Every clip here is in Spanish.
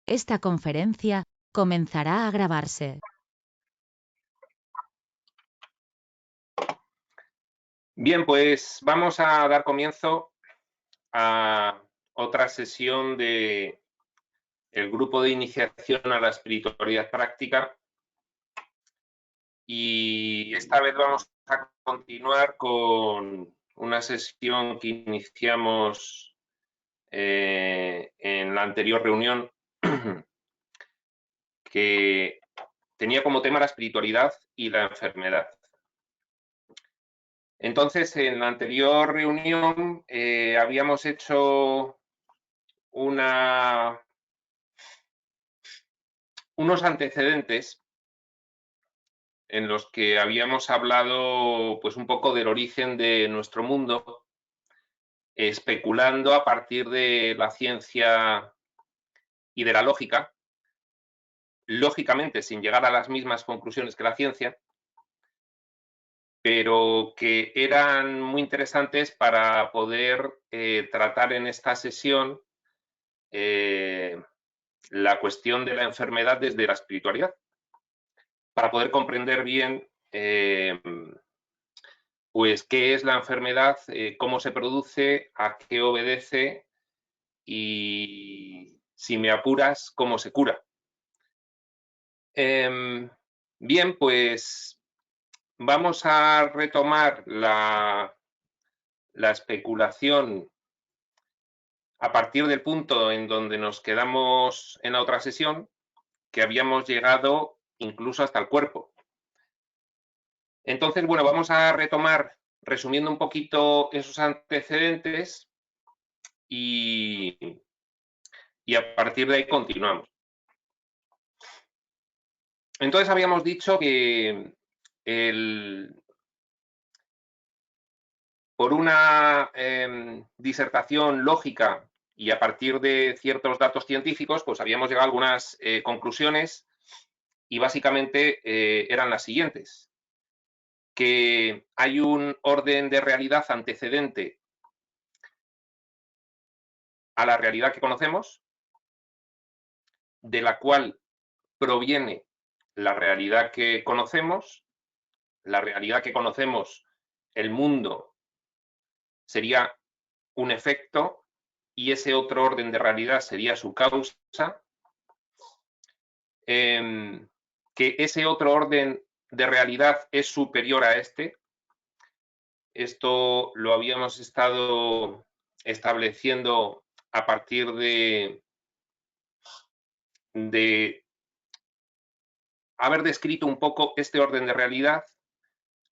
Esta conferencia comenzará a grabarse. Bien, pues vamos a dar comienzo a otra sesión de el grupo de iniciación a la espiritualidad práctica, y esta vez vamos a continuar con una sesión que iniciamos en la anterior reunión, que tenía como tema la espiritualidad y la enfermedad. Entonces, en la anterior reunión habíamos hecho unos antecedentes en los que habíamos hablado pues un poco del origen de nuestro mundo, especulando a partir de la ciencia y de la lógica, lógicamente sin llegar a las mismas conclusiones que la ciencia, pero que eran muy interesantes para poder tratar en esta sesión la cuestión de la enfermedad desde la espiritualidad, para poder comprender bien pues qué es la enfermedad, cómo se produce, a qué obedece y, si me apuras, cómo se cura. Bien, pues vamos a retomar la especulación a partir del punto en donde nos quedamos en la otra sesión, que habíamos llegado incluso hasta el cuerpo. Entonces, bueno, vamos a retomar, resumiendo un poquito esos antecedentes, y a partir de ahí continuamos. Entonces, habíamos dicho que por una disertación lógica y a partir de ciertos datos científicos, pues habíamos llegado a algunas conclusiones, y básicamente eran las siguientes: que hay un orden de realidad antecedente a la realidad que conocemos, de la cual proviene la realidad que conocemos. La realidad que conocemos, el mundo, sería un efecto, y ese otro orden de realidad sería su causa. Que ese otro orden de realidad es superior a este. Esto lo habíamos estado estableciendo a partir de haber descrito un poco este orden de realidad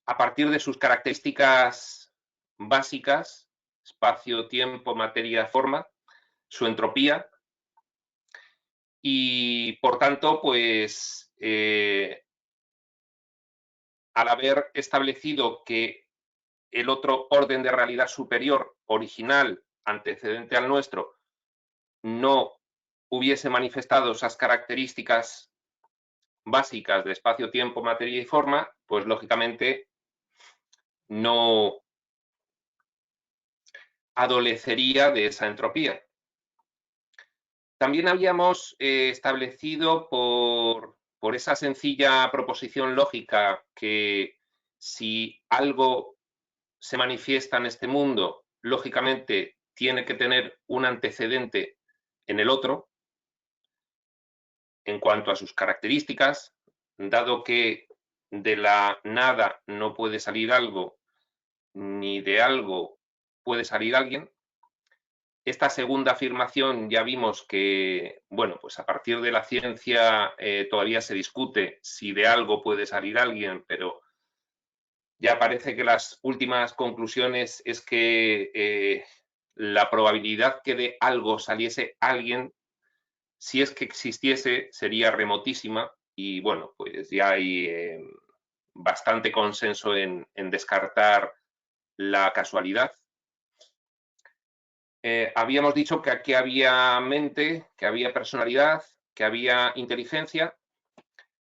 a partir de sus características básicas: espacio, tiempo, materia, forma, su entropía. Y por tanto, pues al haber establecido que el otro orden de realidad superior, original, antecedente al nuestro, no hubiese manifestado esas características básicas de espacio, tiempo, materia y forma, pues lógicamente no adolecería de esa entropía. También habíamos establecido por esa sencilla proposición lógica que si algo se manifiesta en este mundo, lógicamente tiene que tener un antecedente en el otro en cuanto a sus características, dado que de la nada no puede salir algo, ni de algo puede salir alguien. Esta segunda afirmación ya vimos que, bueno, pues a partir de la ciencia todavía se discute si de algo puede salir alguien, pero ya parece que las últimas conclusiones es que la probabilidad que de algo saliese alguien, si es que existiese, sería remotísima. Y bueno, pues ya hay bastante consenso en descartar la casualidad. Habíamos dicho que aquí había mente, que había personalidad, que había inteligencia.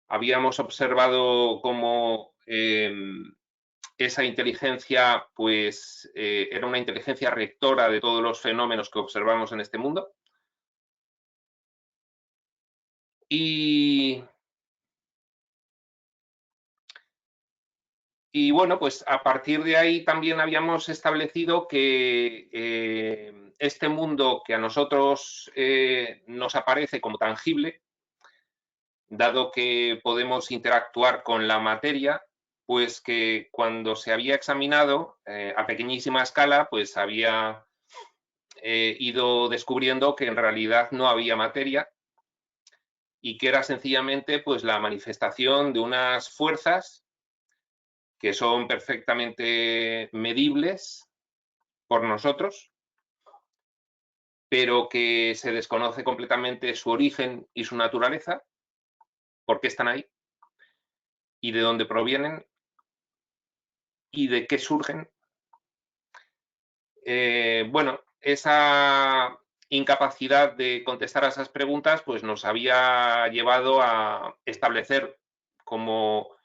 Habíamos observado cómo esa inteligencia pues era una inteligencia rectora de todos los fenómenos que observamos en este mundo. Y bueno, pues a partir de ahí también habíamos establecido que este mundo que a nosotros nos aparece como tangible, dado que podemos interactuar con la materia, pues que cuando se había examinado a pequeñísima escala, pues había ido descubriendo que en realidad no había materia y que era sencillamente pues la manifestación de unas fuerzas que son perfectamente medibles por nosotros, pero que se desconoce completamente su origen y su naturaleza, por qué están ahí y de dónde provienen y de qué surgen. Bueno, esa incapacidad de contestar a esas preguntas pues nos había llevado a establecer como,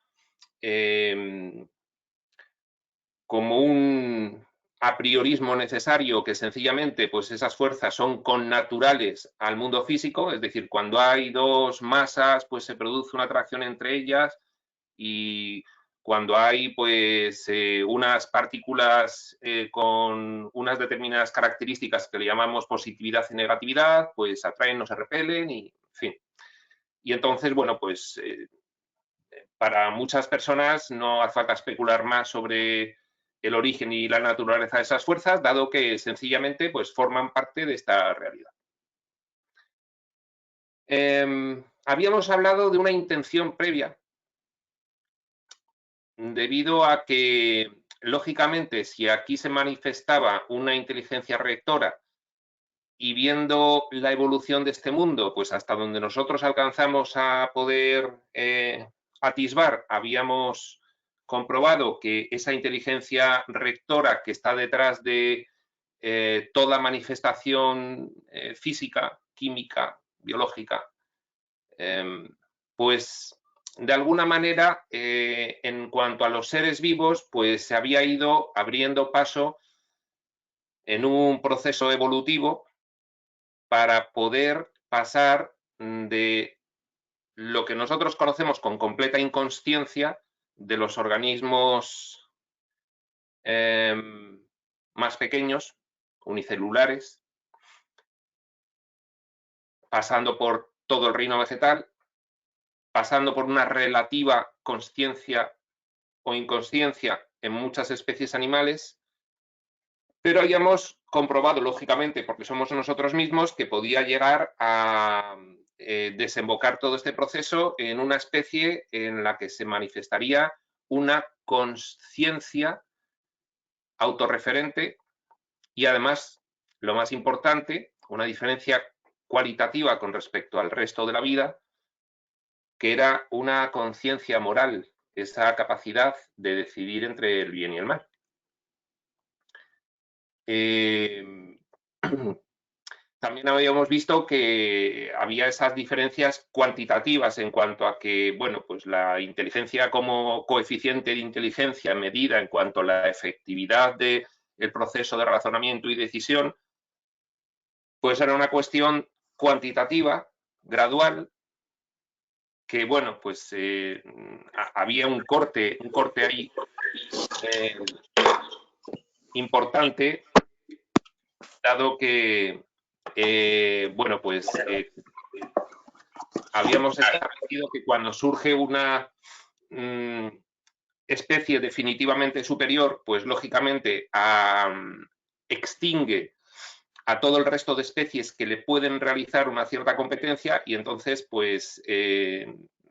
como un a priorismo necesario que sencillamente pues esas fuerzas son connaturales al mundo físico, es decir, cuando hay dos masas pues se produce una atracción entre ellas y cuando hay pues unas partículas con unas determinadas características que le llamamos positividad y negatividad, pues atraen o se repelen y en fin. Y entonces, bueno, pues para muchas personas no hace falta especular más sobre el origen y la naturaleza de esas fuerzas, dado que sencillamente pues, forman parte de esta realidad. Habíamos hablado de una intención previa, debido a que, lógicamente, si aquí se manifestaba una inteligencia rectora y viendo la evolución de este mundo, pues hasta donde nosotros alcanzamos a poder atisbar, habíamos comprobado que esa inteligencia rectora que está detrás de toda manifestación física, química, biológica, pues de alguna manera, en cuanto a los seres vivos, pues se había ido abriendo paso en un proceso evolutivo para poder pasar de lo que nosotros conocemos con completa inconsciencia de los organismos más pequeños, unicelulares, pasando por todo el reino vegetal, pasando por una relativa consciencia o inconsciencia en muchas especies animales, pero hayamos comprobado, lógicamente, porque somos nosotros mismos, que podía llegar a desembocar todo este proceso en una especie en la que se manifestaría una consciencia autorreferente y además, lo más importante, una diferencia cualitativa con respecto al resto de la vida, que era una conciencia moral, esa capacidad de decidir entre el bien y el mal. También habíamos visto que había esas diferencias cuantitativas en cuanto a que, bueno, pues la inteligencia como coeficiente de inteligencia medida en cuanto a la efectividad del proceso de razonamiento y decisión, pues era una cuestión cuantitativa, gradual, que, bueno, pues había un corte ahí importante, dado que, bueno, pues habíamos establecido que cuando surge una especie definitivamente superior, pues lógicamente extingue a todo el resto de especies que le pueden realizar una cierta competencia y entonces pues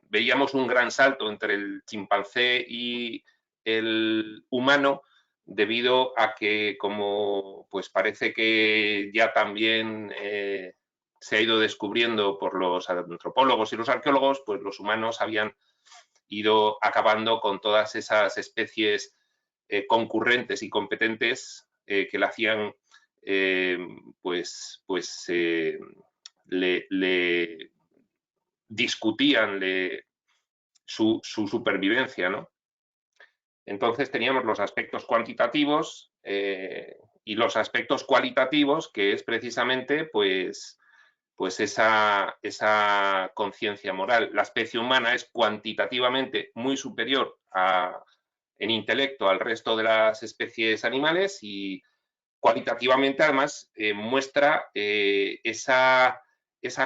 veíamos un gran salto entre el chimpancé y el humano debido a que como pues parece que ya también se ha ido descubriendo por los antropólogos y los arqueólogos, pues los humanos habían ido acabando con todas esas especies concurrentes y competentes que le hacían le discutían su supervivencia, ¿no? Entonces teníamos los aspectos cuantitativos y los aspectos cualitativos, que es precisamente, pues, pues esa conciencia moral. La especie humana es cuantitativamente muy superior en intelecto al resto de las especies animales y cualitativamente además muestra esa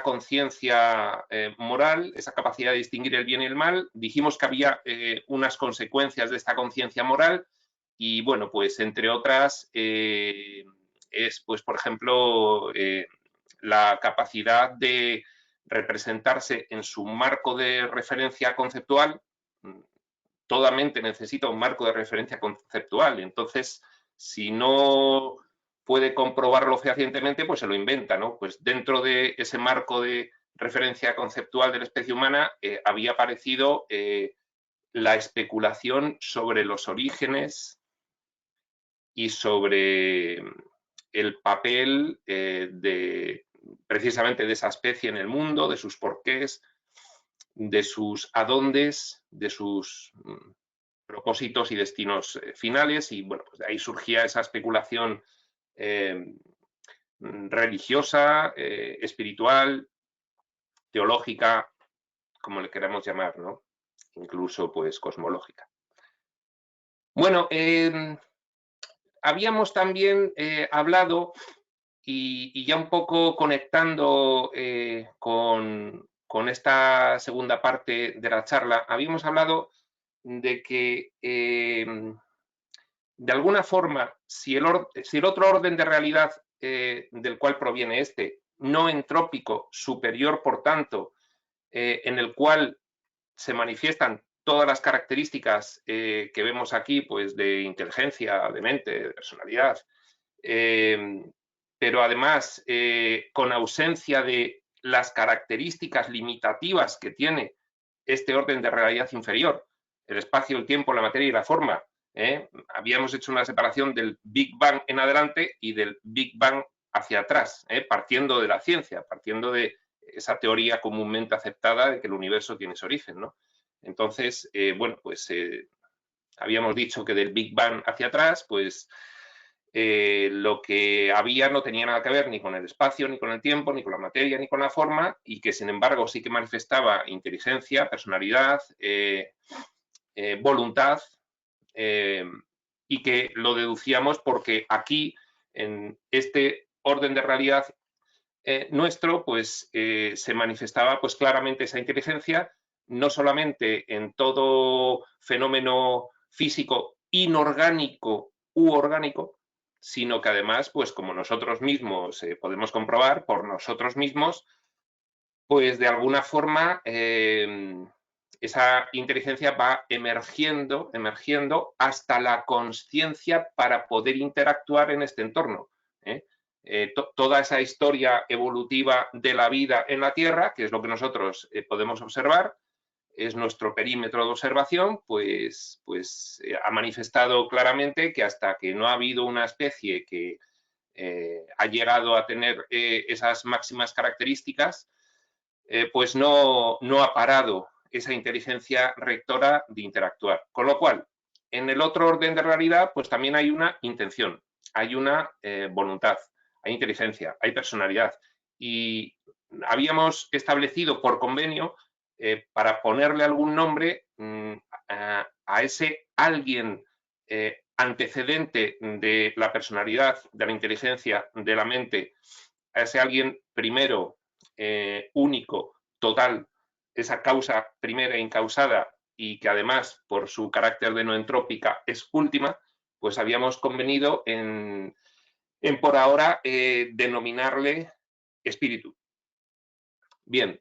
conciencia moral, esa capacidad de distinguir el bien y el mal. Dijimos que había unas consecuencias de esta conciencia moral y, bueno, pues entre otras es, pues, por ejemplo, la capacidad de representarse en su marco de referencia conceptual. Toda mente necesita un marco de referencia conceptual. Entonces, si no puede comprobarlo fehacientemente, pues se lo inventa, ¿no? Pues dentro de ese marco de referencia conceptual de la especie humana había aparecido la especulación sobre los orígenes y sobre el papel precisamente de esa especie en el mundo, de sus porqués, de sus adóndes, de sus propósitos y destinos finales, y bueno, pues de ahí surgía esa especulación religiosa, espiritual, teológica, como le queramos llamar, ¿no? Incluso pues cosmológica. Bueno, habíamos también hablado y ya un poco conectando con esta segunda parte de la charla, habíamos hablado de que de alguna forma, si el otro orden de realidad del cual proviene este, no entrópico, superior, por tanto, en el cual se manifiestan todas las características que vemos aquí, pues de inteligencia, de mente, de personalidad, pero además con ausencia de las características limitativas que tiene este orden de realidad inferior, el espacio, el tiempo, la materia y la forma. Habíamos hecho una separación del Big Bang en adelante y del Big Bang hacia atrás, partiendo de la ciencia, partiendo de esa teoría comúnmente aceptada de que el universo tiene su origen, ¿no? Entonces, bueno, pues habíamos dicho que del Big Bang hacia atrás, pues lo que había no tenía nada que ver ni con el espacio, ni con el tiempo, ni con la materia, ni con la forma, y que sin embargo sí que manifestaba inteligencia, personalidad, voluntad, y que lo deducíamos porque aquí, en este orden de realidad nuestro, pues se manifestaba pues claramente esa inteligencia, no solamente en todo fenómeno físico inorgánico u orgánico, sino que además, pues como nosotros mismos podemos comprobar por nosotros mismos, pues de alguna forma esa inteligencia va emergiendo hasta la consciencia para poder interactuar en este entorno. Toda esa historia evolutiva de la vida en la Tierra, que es lo que nosotros podemos observar, es nuestro perímetro de observación, pues ha manifestado claramente que hasta que no ha habido una especie que ha llegado a tener esas máximas características, pues no ha parado esa inteligencia rectora de interactuar. Con lo cual, en el otro orden de realidad, pues también hay una intención, hay una voluntad, hay inteligencia, hay personalidad. Y habíamos establecido por convenio, para ponerle algún nombre a ese alguien antecedente de la personalidad, de la inteligencia, de la mente, a ese alguien primero, único, total, esa causa primera incausada y que además por su carácter de no entrópica es última, pues habíamos convenido en por ahora denominarle espíritu. Bien,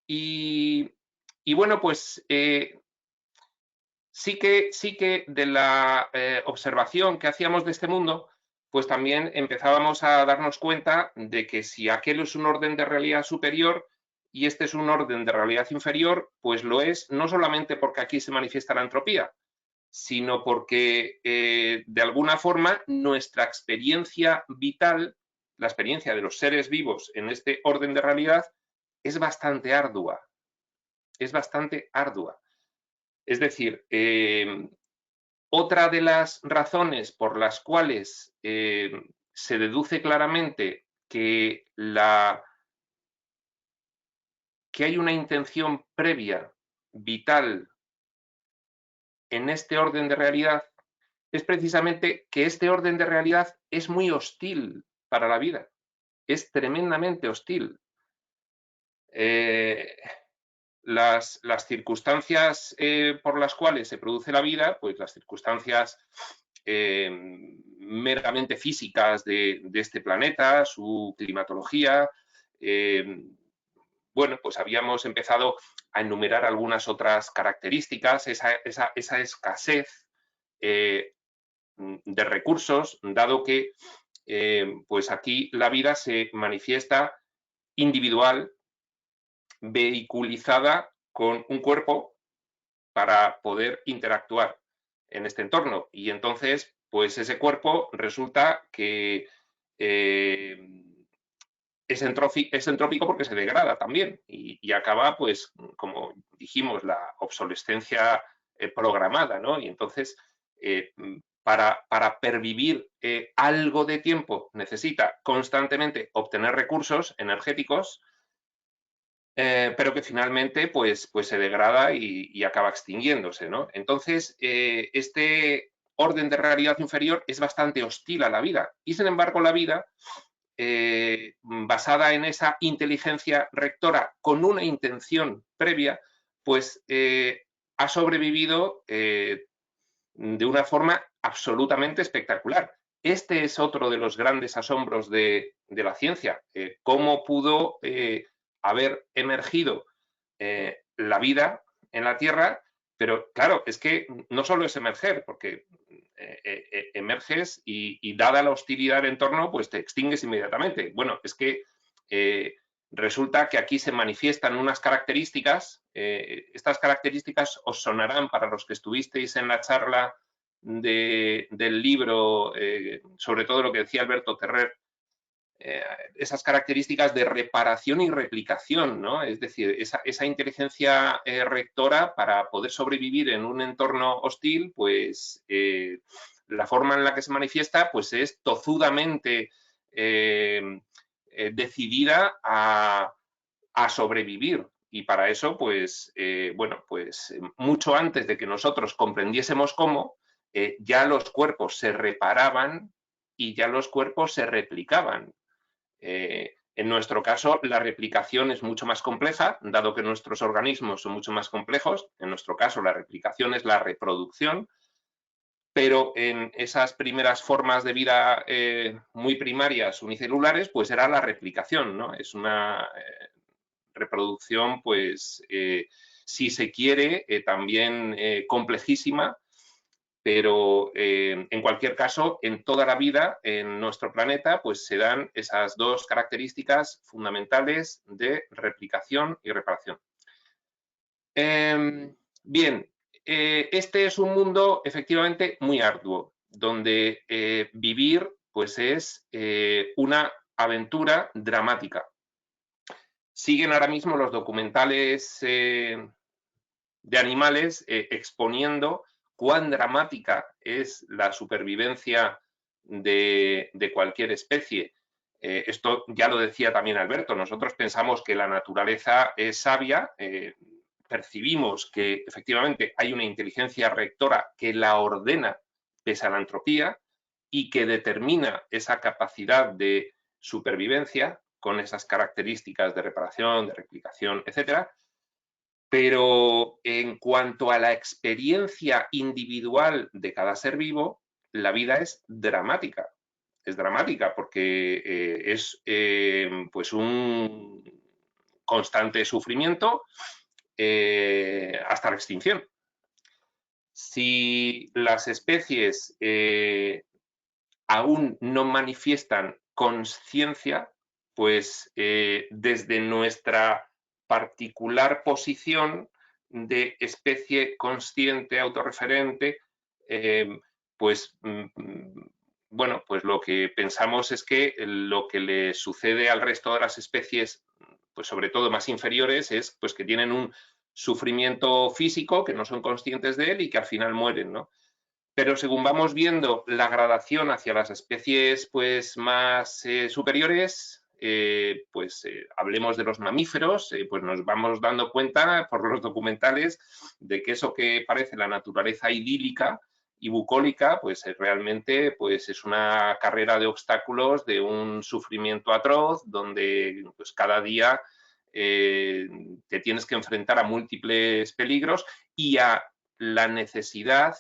y bueno, pues sí que de la observación que hacíamos de este mundo, pues también empezábamos a darnos cuenta de que si aquel es un orden de realidad superior y este es un orden de realidad inferior, pues lo es no solamente porque aquí se manifiesta la entropía, sino porque de alguna forma nuestra experiencia vital, la experiencia de los seres vivos en este orden de realidad, es bastante ardua. Es bastante ardua. Es decir, otra de las razones por las cuales se deduce claramente que la que hay una intención previa, vital, en este orden de realidad, es precisamente que este orden de realidad es muy hostil para la vida, es tremendamente hostil. Las circunstancias por las cuales se produce la vida, pues las circunstancias meramente físicas de este planeta, su climatología, bueno, pues habíamos empezado a enumerar algunas otras características, esa escasez de recursos, dado que pues aquí la vida se manifiesta individual, vehiculizada con un cuerpo para poder interactuar en este entorno. Y entonces, pues ese cuerpo resulta que es entrópico porque se degrada también y acaba, pues, como dijimos, la obsolescencia programada, ¿no? Y entonces, para pervivir algo de tiempo necesita constantemente obtener recursos energéticos, pero que finalmente pues se degrada y acaba extinguiéndose, ¿no? Entonces, este orden de realidad inferior es bastante hostil a la vida y, sin embargo, la vida, basada en esa inteligencia rectora con una intención previa, pues ha sobrevivido de una forma absolutamente espectacular. Este es otro de los grandes asombros de la ciencia, cómo pudo haber emergido la vida en la Tierra, pero claro, es que no solo es emerger, porque emerges y dada la hostilidad del entorno, pues te extingues inmediatamente. Bueno, es que resulta que aquí se manifiestan unas características, estas características os sonarán para los que estuvisteis en la charla del libro, sobre todo lo que decía Alberto Terrer, esas características de reparación y replicación, ¿no? Es decir, esa inteligencia rectora para poder sobrevivir en un entorno hostil, pues la forma en la que se manifiesta pues es tozudamente decidida a sobrevivir. Y para eso, pues, bueno, pues mucho antes de que nosotros comprendiésemos cómo, ya los cuerpos se reparaban y ya los cuerpos se replicaban. En nuestro caso, la replicación es mucho más compleja, dado que nuestros organismos son mucho más complejos. En nuestro caso, la replicación es la reproducción, pero en esas primeras formas de vida muy primarias, unicelulares, pues era la replicación, ¿no? Es una reproducción, pues, si se quiere, también complejísima, pero en cualquier caso, en toda la vida, en nuestro planeta, pues se dan esas dos características fundamentales de replicación y reparación. Bien, este es un mundo efectivamente muy arduo, donde vivir pues es una aventura dramática. Siguen ahora mismo los documentales de animales exponiendo cuán dramática es la supervivencia de cualquier especie. Esto ya lo decía también Alberto, nosotros pensamos que la naturaleza es sabia, percibimos que efectivamente hay una inteligencia rectora que la ordena pese a la entropía y que determina esa capacidad de supervivencia con esas características de reparación, de replicación, etcétera. Pero en cuanto a la experiencia individual de cada ser vivo, la vida es dramática. Es dramática porque es pues un constante sufrimiento hasta la extinción. Si las especies aún no manifiestan conciencia, pues desde nuestra particular posición de especie consciente, autorreferente, pues bueno, pues lo que pensamos es que lo que le sucede al resto de las especies, pues sobre todo más inferiores, es pues que tienen un sufrimiento físico, que no son conscientes de él y que al final mueren, ¿no? Pero según vamos viendo la gradación hacia las especies pues, más superiores, hablemos de los mamíferos, pues nos vamos dando cuenta por los documentales de que eso que parece la naturaleza idílica y bucólica, pues realmente pues es una carrera de obstáculos, de un sufrimiento atroz, donde pues cada día te tienes que enfrentar a múltiples peligros y a la necesidad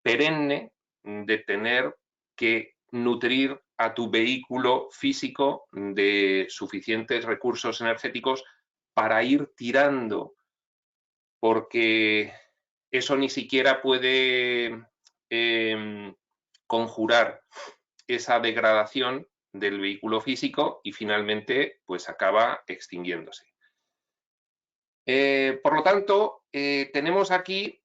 perenne de tener que nutrir a tu vehículo físico de suficientes recursos energéticos para ir tirando, porque eso ni siquiera puede conjurar esa degradación del vehículo físico y finalmente pues acaba extinguiéndose. Por lo tanto, tenemos aquí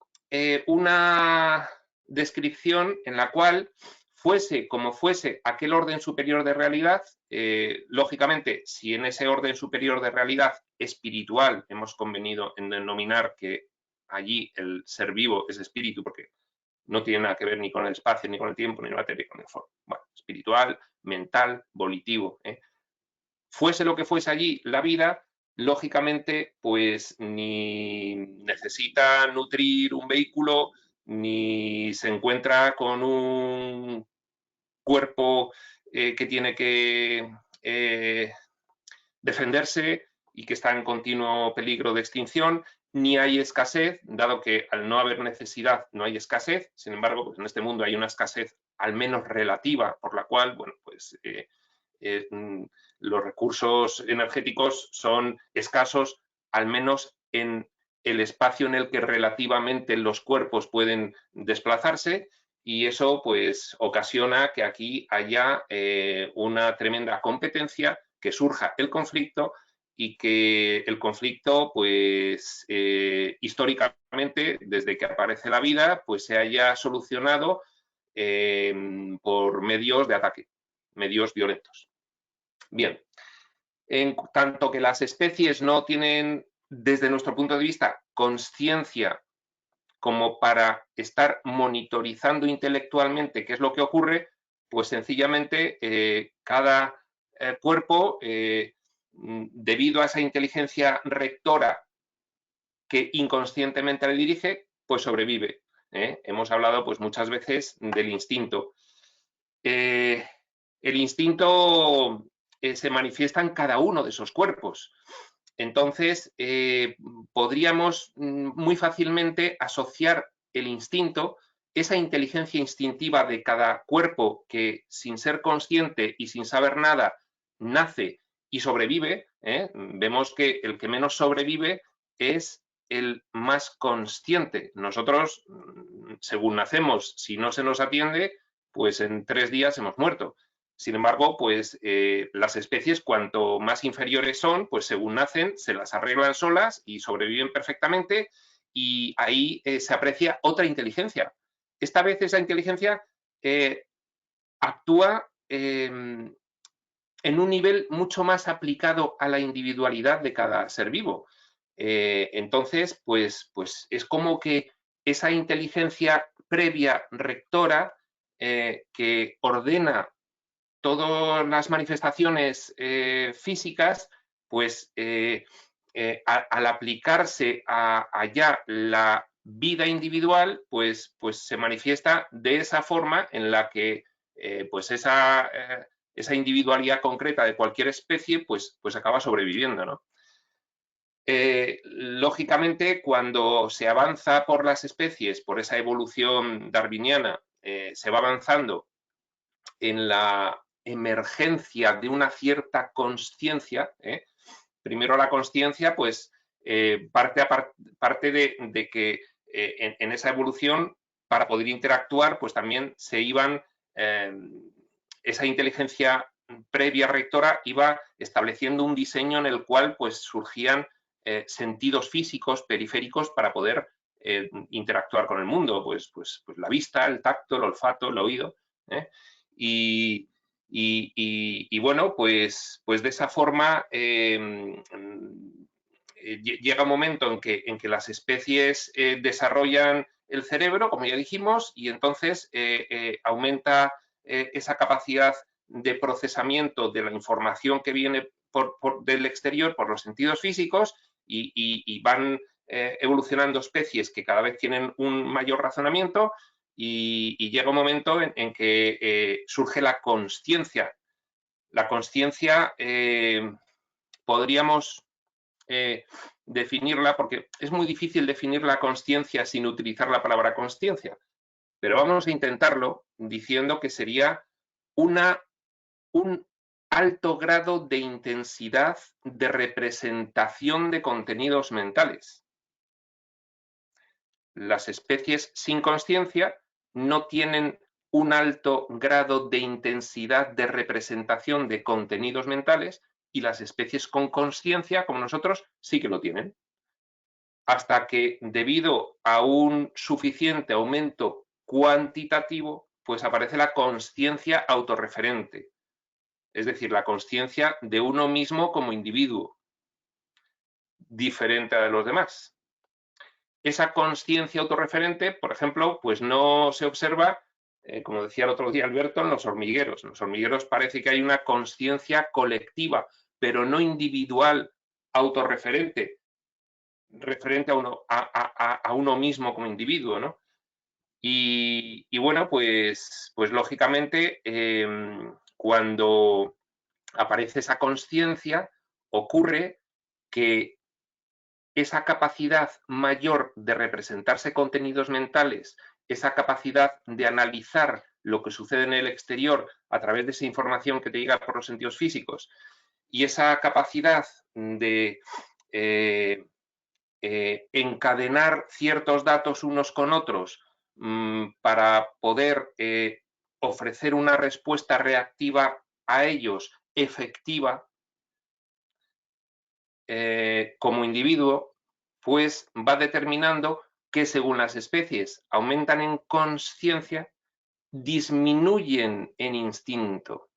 una descripción en la cual, fuese como fuese aquel orden superior de realidad, lógicamente, si en ese orden superior de realidad espiritual hemos convenido en denominar que allí el ser vivo es espíritu, porque no tiene nada que ver ni con el espacio, ni con el tiempo, ni con la materia, ni con el forma. Bueno, espiritual, mental, volitivo. Fuese lo que fuese allí la vida, lógicamente, pues ni necesita nutrir un vehículo, ni se encuentra con un cuerpo que tiene que defenderse y que está en continuo peligro de extinción, ni hay escasez, dado que al no haber necesidad no hay escasez. Sin embargo, pues en este mundo hay una escasez al menos relativa, por la cual, bueno, pues los recursos energéticos son escasos, al menos en el espacio en el que relativamente los cuerpos pueden desplazarse, y eso pues ocasiona que aquí haya una tremenda competencia, que surja el conflicto y que el conflicto pues históricamente, desde que aparece la vida, pues se haya solucionado por medios de ataque, medios violentos. Bien, en tanto que las especies no tienen, desde nuestro punto de vista, conciencia como para estar monitorizando intelectualmente qué es lo que ocurre, pues sencillamente cada cuerpo, debido a esa inteligencia rectora que inconscientemente le dirige, pues sobrevive. Hemos hablado pues muchas veces del instinto. El instinto se manifiesta en cada uno de esos cuerpos. Entonces, podríamos muy fácilmente asociar el instinto, esa inteligencia instintiva de cada cuerpo que, sin ser consciente y sin saber nada, nace y sobrevive. Vemos que el que menos sobrevive es el más consciente. Nosotros, según nacemos, si no se nos atiende, pues en 3 días hemos muerto. Sin embargo, pues las especies, cuanto más inferiores son, pues según nacen, se las arreglan solas y sobreviven perfectamente, y ahí se aprecia otra inteligencia. Esta vez esa inteligencia actúa en un nivel mucho más aplicado a la individualidad de cada ser vivo. Entonces, pues es como que esa inteligencia previa rectora que ordena todas las manifestaciones físicas, pues al aplicarse a ya la vida individual, pues se manifiesta de esa forma en la que pues esa individualidad concreta de cualquier especie pues acaba sobreviviendo, ¿no? Lógicamente, cuando se avanza por las especies, por esa evolución darwiniana, se va avanzando en la emergencia de una cierta consciencia. Primero la consciencia, pues parte de que en esa evolución, para poder interactuar, pues también se iban, esa inteligencia previa rectora iba estableciendo un diseño en el cual pues surgían sentidos físicos periféricos para poder interactuar con el mundo, pues la vista, el tacto, el olfato, el oído. Y bueno, pues de esa forma llega un momento en que las especies desarrollan el cerebro, como ya dijimos, y entonces aumenta esa capacidad de procesamiento de la información que viene del exterior por los sentidos físicos y van evolucionando especies que cada vez tienen un mayor razonamiento y llega un momento en que surge la consciencia. La consciencia podríamos definirla, porque es muy difícil definir la consciencia sin utilizar la palabra consciencia, pero vamos a intentarlo diciendo que sería un alto grado de intensidad de representación de contenidos mentales. Las especies sin consciencia no tienen un alto grado de intensidad de representación de contenidos mentales y las especies con consciencia, como nosotros, sí que lo tienen. Hasta que, debido a un suficiente aumento cuantitativo, pues aparece la consciencia autorreferente, es decir, la consciencia de uno mismo como individuo, diferente a de los demás. Esa consciencia autorreferente, por ejemplo, pues no se observa, como decía el otro día Alberto, en los hormigueros. En los hormigueros parece que hay una consciencia colectiva, pero no individual, autorreferente, referente a uno mismo como individuo, ¿no? Y bueno, pues lógicamente, cuando aparece esa consciencia, ocurre que esa capacidad mayor de representarse contenidos mentales, esa capacidad de analizar lo que sucede en el exterior a través de esa información que te llega por los sentidos físicos y esa capacidad de encadenar ciertos datos unos con otros para poder ofrecer una respuesta reactiva a ellos efectiva, como individuo, pues va determinando que según las especies aumentan en consciencia, disminuyen en instinto.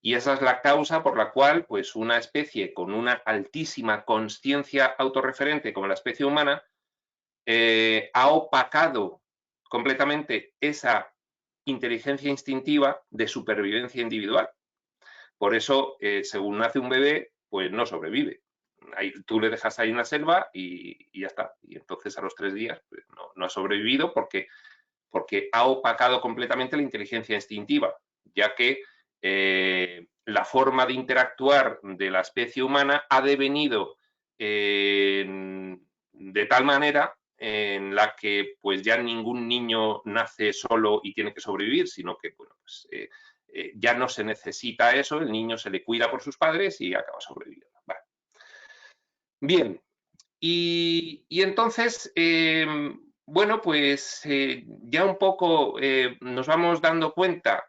Y esa es la causa por la cual pues, una especie con una altísima consciencia autorreferente como la especie humana ha opacado completamente esa inteligencia instintiva de supervivencia individual. Por eso, según nace un bebé, pues no sobrevive. Ahí, tú le dejas ahí en la selva y ya está. Y entonces a los 3 días pues, no ha sobrevivido porque ha opacado completamente la inteligencia instintiva, ya que la forma de interactuar de la especie humana ha devenido de tal manera en la que pues ya ningún niño nace solo y tiene que sobrevivir, sino que bueno, pues, ya no se necesita eso, el niño se le cuida por sus padres y acaba sobreviviendo. Vale. Bien, y entonces, bueno, pues ya un poco nos vamos dando cuenta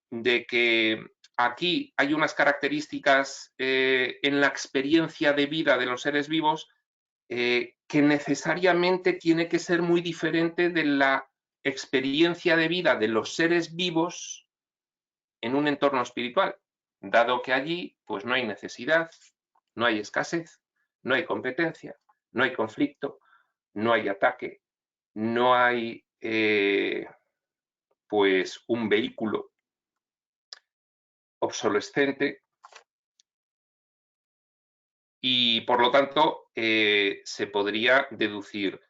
de que aquí hay unas características en la experiencia de vida de los seres vivos que necesariamente tiene que ser muy diferente de la experiencia de vida de los seres vivos en un entorno espiritual, dado que allí pues no hay necesidad, no hay escasez, no hay competencia, no hay conflicto, no hay ataque, no hay pues un vehículo obsolescente y por lo tanto se podría deducir,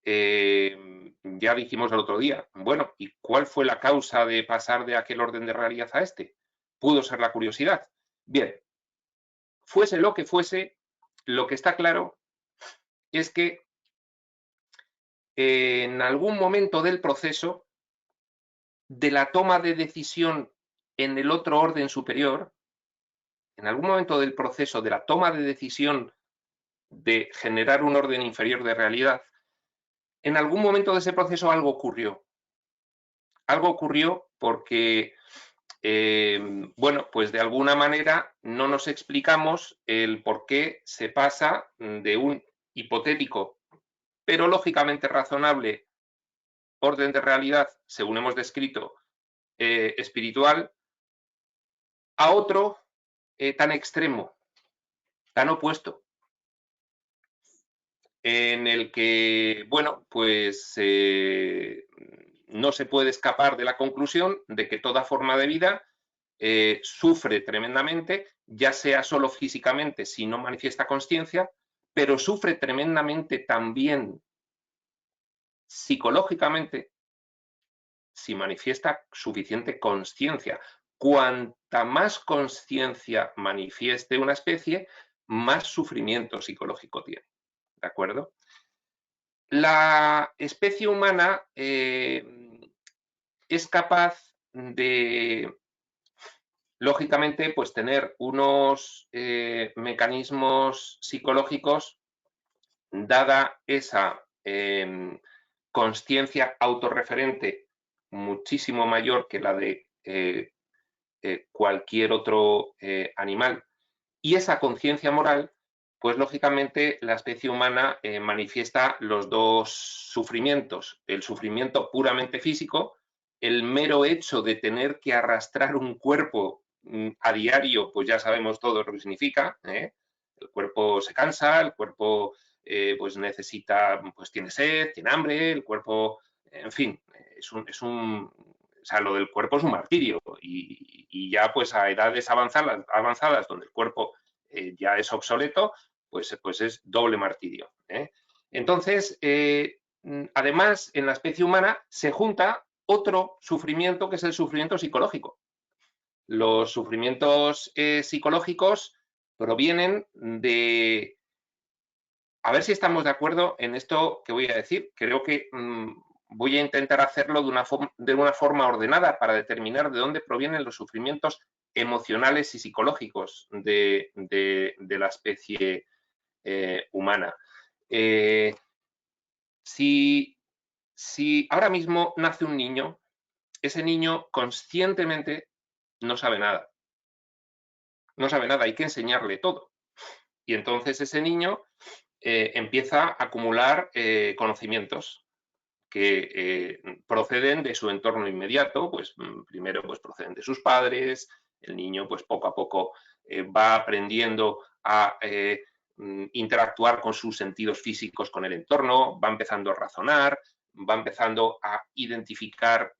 ya dijimos el otro día, bueno, ¿y cuál fue la causa de pasar de aquel orden de realidad a este? Pudo ser la curiosidad. Bien, fuese lo que fuese, lo que está claro es que en algún momento del proceso de la toma de decisión en el otro orden superior, en algún momento del proceso de la toma de decisión de generar un orden inferior de realidad, en algún momento de ese proceso algo ocurrió. Algo ocurrió porque, bueno, pues de alguna manera no nos explicamos el por qué se pasa de un hipotético, pero lógicamente razonable, orden de realidad, según hemos descrito, espiritual, a otro tan extremo, tan opuesto, en el que, bueno, pues no se puede escapar de la conclusión de que toda forma de vida sufre tremendamente, ya sea solo físicamente si no manifiesta consciencia, pero sufre tremendamente también psicológicamente si manifiesta suficiente consciencia. Cuanta más consciencia manifieste una especie, más sufrimiento psicológico tiene. ¿De acuerdo? La especie humana es capaz de, lógicamente, pues tener unos mecanismos psicológicos, dada esa consciencia autorreferente muchísimo mayor que la de cualquier otro animal. Y esa conciencia moral, pues lógicamente la especie humana manifiesta los dos sufrimientos. El sufrimiento puramente físico, el mero hecho de tener que arrastrar un cuerpo a diario, pues ya sabemos todo lo que significa. El cuerpo se cansa, el cuerpo pues necesita, pues tiene sed, tiene hambre, el cuerpo, en fin, o sea, lo del cuerpo es un martirio y ya pues a edades avanzadas donde el cuerpo ya es obsoleto, pues es doble martirio. Entonces, además, en la especie humana se junta otro sufrimiento que es el sufrimiento psicológico. Los sufrimientos psicológicos provienen de... A ver si estamos de acuerdo en esto que voy a decir. Creo que voy a intentar hacerlo de una forma ordenada para determinar de dónde provienen los sufrimientos emocionales y psicológicos de la especie humana. Si ahora mismo nace un niño, ese niño conscientemente no sabe nada. No sabe nada, hay que enseñarle todo. Y entonces ese niño empieza a acumular conocimientos que proceden de su entorno inmediato, pues primero pues proceden de sus padres, el niño pues poco a poco va aprendiendo a interactuar con sus sentidos físicos con el entorno, va empezando a razonar, va empezando a identificar,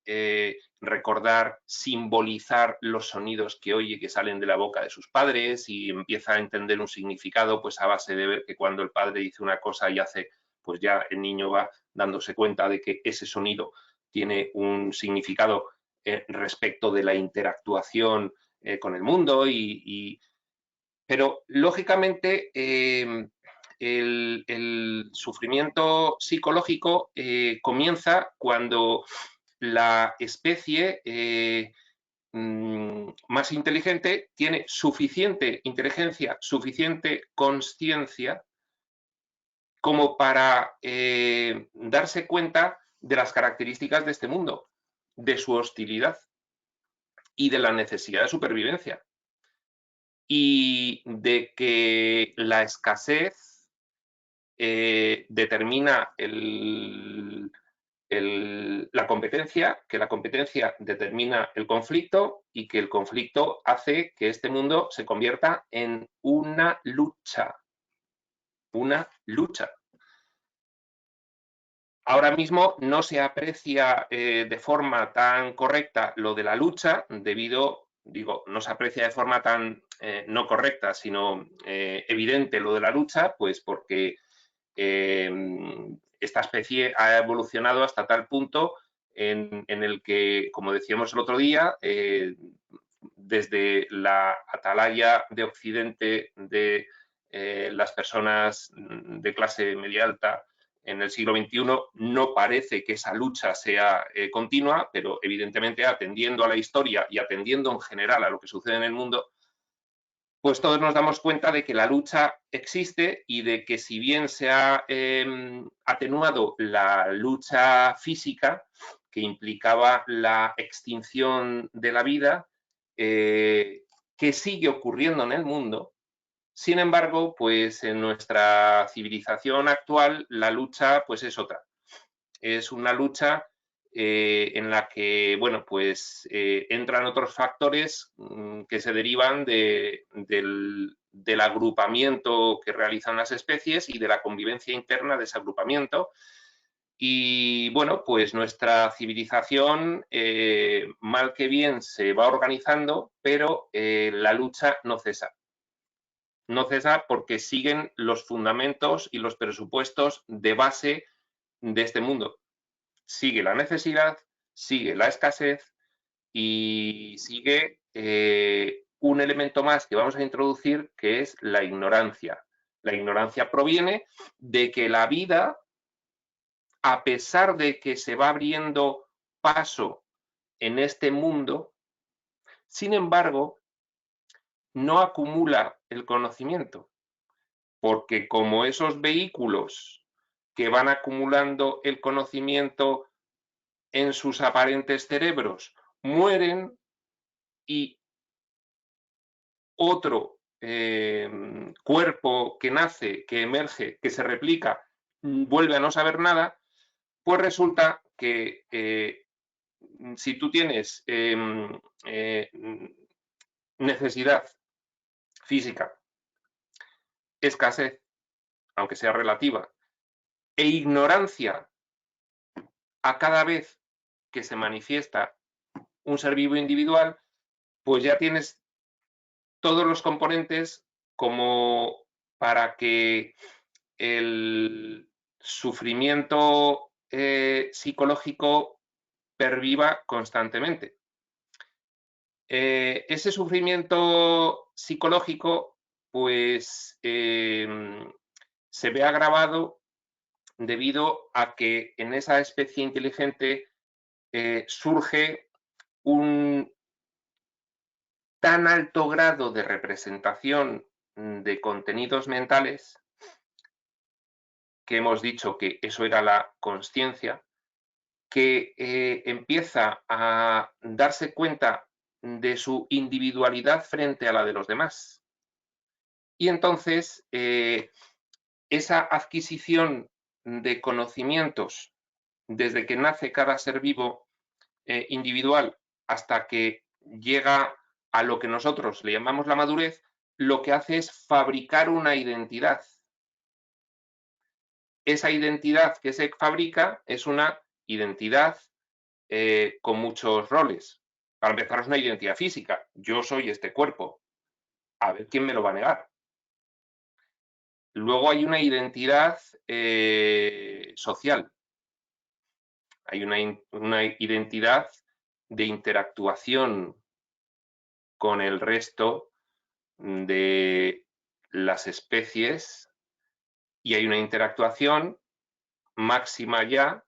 recordar, simbolizar los sonidos que oye que salen de la boca de sus padres y empieza a entender un significado pues a base de ver que cuando el padre dice una cosa y hace, pues ya el niño va dándose cuenta de que ese sonido tiene un significado respecto de la interactuación con el mundo pero lógicamente el sufrimiento psicológico comienza cuando la especie más inteligente tiene suficiente inteligencia, suficiente consciencia como para darse cuenta de las características de este mundo, de su hostilidad y de la necesidad de supervivencia. Y de que la escasez determina la competencia, que la competencia determina el conflicto y que el conflicto hace que este mundo se convierta en una lucha. Una lucha. Ahora mismo no se aprecia de forma tan correcta lo de la lucha debido, digo, no se aprecia de forma tan no correcta, sino evidente lo de la lucha, pues porque esta especie ha evolucionado hasta tal punto en el que, como decíamos el otro día, desde la atalaya de Occidente de las personas de clase media alta en el siglo XXI, no parece que esa lucha sea continua, pero evidentemente atendiendo a la historia y atendiendo en general a lo que sucede en el mundo, pues todos nos damos cuenta de que la lucha existe y de que si bien se ha atenuado la lucha física, que implicaba la extinción de la vida, que sigue ocurriendo en el mundo. Sin embargo, pues en nuestra civilización actual la lucha pues es otra. Es una lucha en la que, bueno, pues entran otros factores que se derivan del agrupamiento que realizan las especies y de la convivencia interna de ese agrupamiento. Y bueno, pues nuestra civilización, mal que bien, se va organizando, pero la lucha no cesa. No cesa porque siguen los fundamentos y los presupuestos de base de este mundo. Sigue la necesidad, sigue la escasez y sigue un elemento más que vamos a introducir, que es la ignorancia. La ignorancia proviene de que la vida, a pesar de que se va abriendo paso en este mundo, sin embargo, no acumula el conocimiento, porque como esos vehículos que van acumulando el conocimiento en sus aparentes cerebros mueren y otro cuerpo que nace, que emerge, que se replica, vuelve a no saber nada, pues resulta que si tú tienes necesidad física, escasez, aunque sea relativa, e ignorancia a cada vez que se manifiesta un ser vivo individual, pues ya tienes todos los componentes como para que el sufrimiento psicológico perviva constantemente. Ese sufrimiento psicológico, pues, se ve agravado debido a que en esa especie inteligente surge un tan alto grado de representación de contenidos mentales, que hemos dicho que eso era la consciencia, que empieza a darse cuenta de su individualidad frente a la de los demás. Y entonces, esa adquisición de conocimientos desde que nace cada ser vivo individual hasta que llega a lo que nosotros le llamamos la madurez, lo que hace es fabricar una identidad. Esa identidad que se fabrica es una identidad con muchos roles. Para empezar, es una identidad física. Yo soy este cuerpo. A ver quién me lo va a negar. Luego hay una identidad social. Hay una identidad de interactuación con el resto de las especies y hay una interactuación máxima ya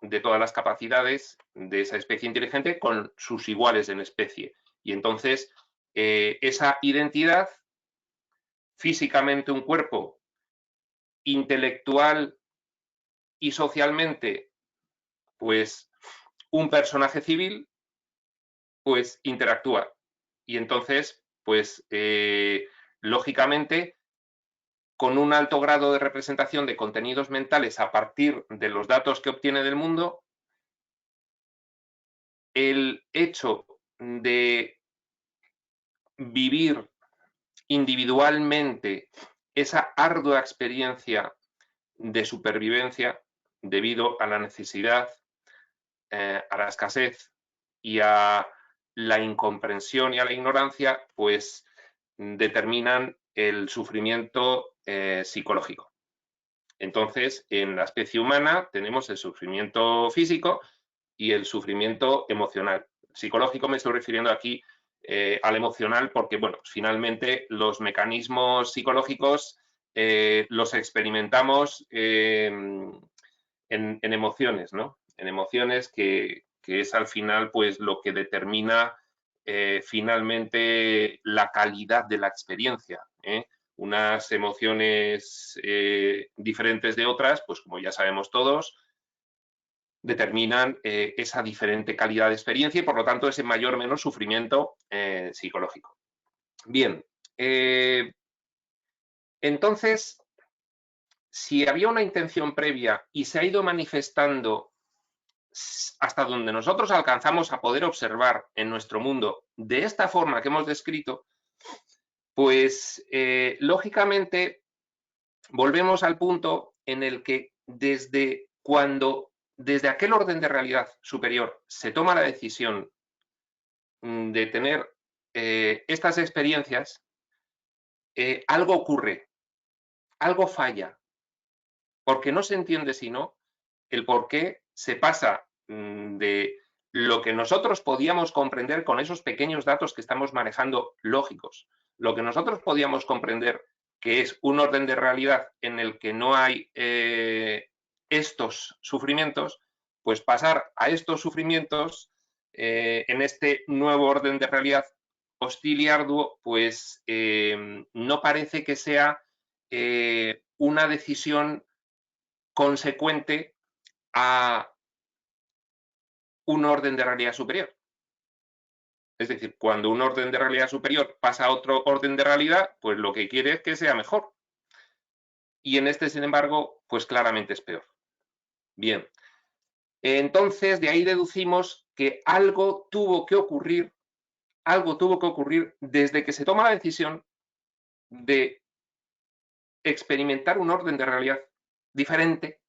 de todas las capacidades de esa especie inteligente con sus iguales en especie. Y entonces, esa identidad, físicamente un cuerpo, intelectual y socialmente, pues un personaje civil, pues interactúa. Y entonces, pues lógicamente, con un alto grado de representación de contenidos mentales a partir de los datos que obtiene del mundo, el hecho de vivir individualmente esa ardua experiencia de supervivencia debido a la necesidad, a la escasez y a la incomprensión y a la ignorancia, pues determinan el sufrimiento psicológico. Entonces, en la especie humana tenemos el sufrimiento físico y el sufrimiento emocional. Psicológico me estoy refiriendo aquí al emocional porque, bueno, finalmente los mecanismos psicológicos los experimentamos en emociones, ¿no? En emociones que es al final pues lo que determina finalmente la calidad de la experiencia. Unas emociones diferentes de otras, pues como ya sabemos todos, determinan esa diferente calidad de experiencia y por lo tanto ese mayor o menor sufrimiento psicológico. Bien, entonces, si había una intención previa y se ha ido manifestando hasta donde nosotros alcanzamos a poder observar en nuestro mundo de esta forma que hemos descrito, pues lógicamente volvemos al punto en el que desde cuando desde aquel orden de realidad superior se toma la decisión de tener estas experiencias, algo ocurre, algo falla, porque no se entiende sino el por qué se pasa de lo que nosotros podíamos comprender con esos pequeños datos que estamos manejando lógicos, lo que nosotros podíamos comprender que es un orden de realidad en el que no hay estos sufrimientos, pues pasar a estos sufrimientos en este nuevo orden de realidad hostil y arduo, pues no parece que sea una decisión consecuente a un orden de realidad superior. Es decir, cuando un orden de realidad superior pasa a otro orden de realidad, pues lo que quiere es que sea mejor. Y en este, sin embargo, pues claramente es peor. Bien, entonces de ahí deducimos que algo tuvo que ocurrir desde que se toma la decisión de experimentar un orden de realidad diferente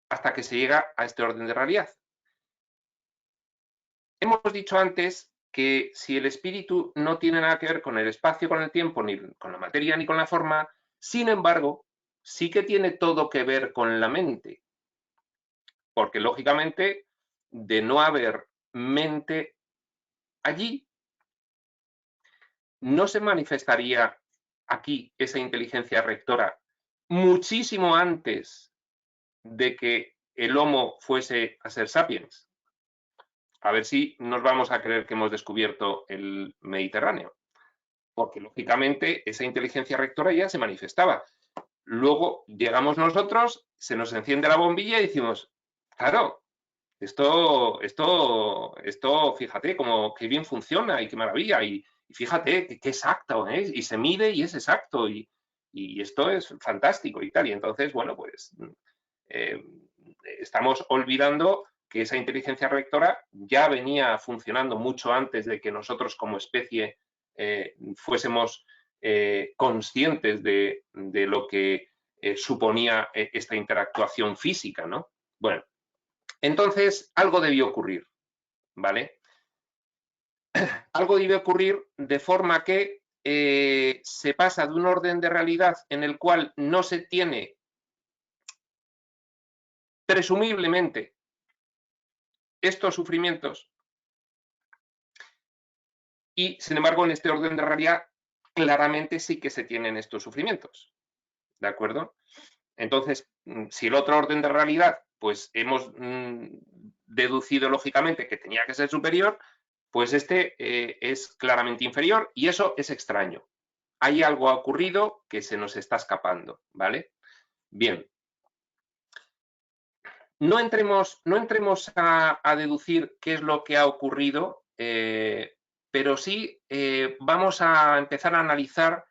hasta que se llega a este orden de realidad. Hemos dicho antes que si el espíritu no tiene nada que ver con el espacio, con el tiempo, ni con la materia, ni con la forma, sin embargo, sí que tiene todo que ver con la mente. Porque, lógicamente, de no haber mente allí, no se manifestaría aquí esa inteligencia rectora muchísimo antes de que el Homo fuese a ser sapiens. A ver si nos vamos a creer que hemos descubierto el Mediterráneo, porque lógicamente esa inteligencia rectora ya se manifestaba. Luego llegamos nosotros, se nos enciende la bombilla y decimos, claro, esto, fíjate, como qué bien funciona y qué maravilla, y fíjate qué exacto, ¿eh? Y se mide y es exacto, y esto es fantástico y tal. Y entonces, bueno, pues eh, estamos olvidando que esa inteligencia rectora ya venía funcionando mucho antes de que nosotros como especie fuésemos conscientes de lo que suponía esta interactuación física, ¿no? Bueno, entonces algo debió ocurrir, ¿vale? Algo debió ocurrir de forma que se pasa de un orden de realidad en el cual no se tiene presumiblemente estos sufrimientos y, sin embargo, en este orden de realidad claramente sí que se tienen estos sufrimientos, ¿de acuerdo? Entonces, si el otro orden de realidad, pues hemos deducido lógicamente que tenía que ser superior, pues este es claramente inferior y eso es extraño. Hay algo ha ocurrido que se nos está escapando, ¿vale? Bien. No entremos a deducir qué es lo que ha ocurrido, pero sí vamos a empezar a analizar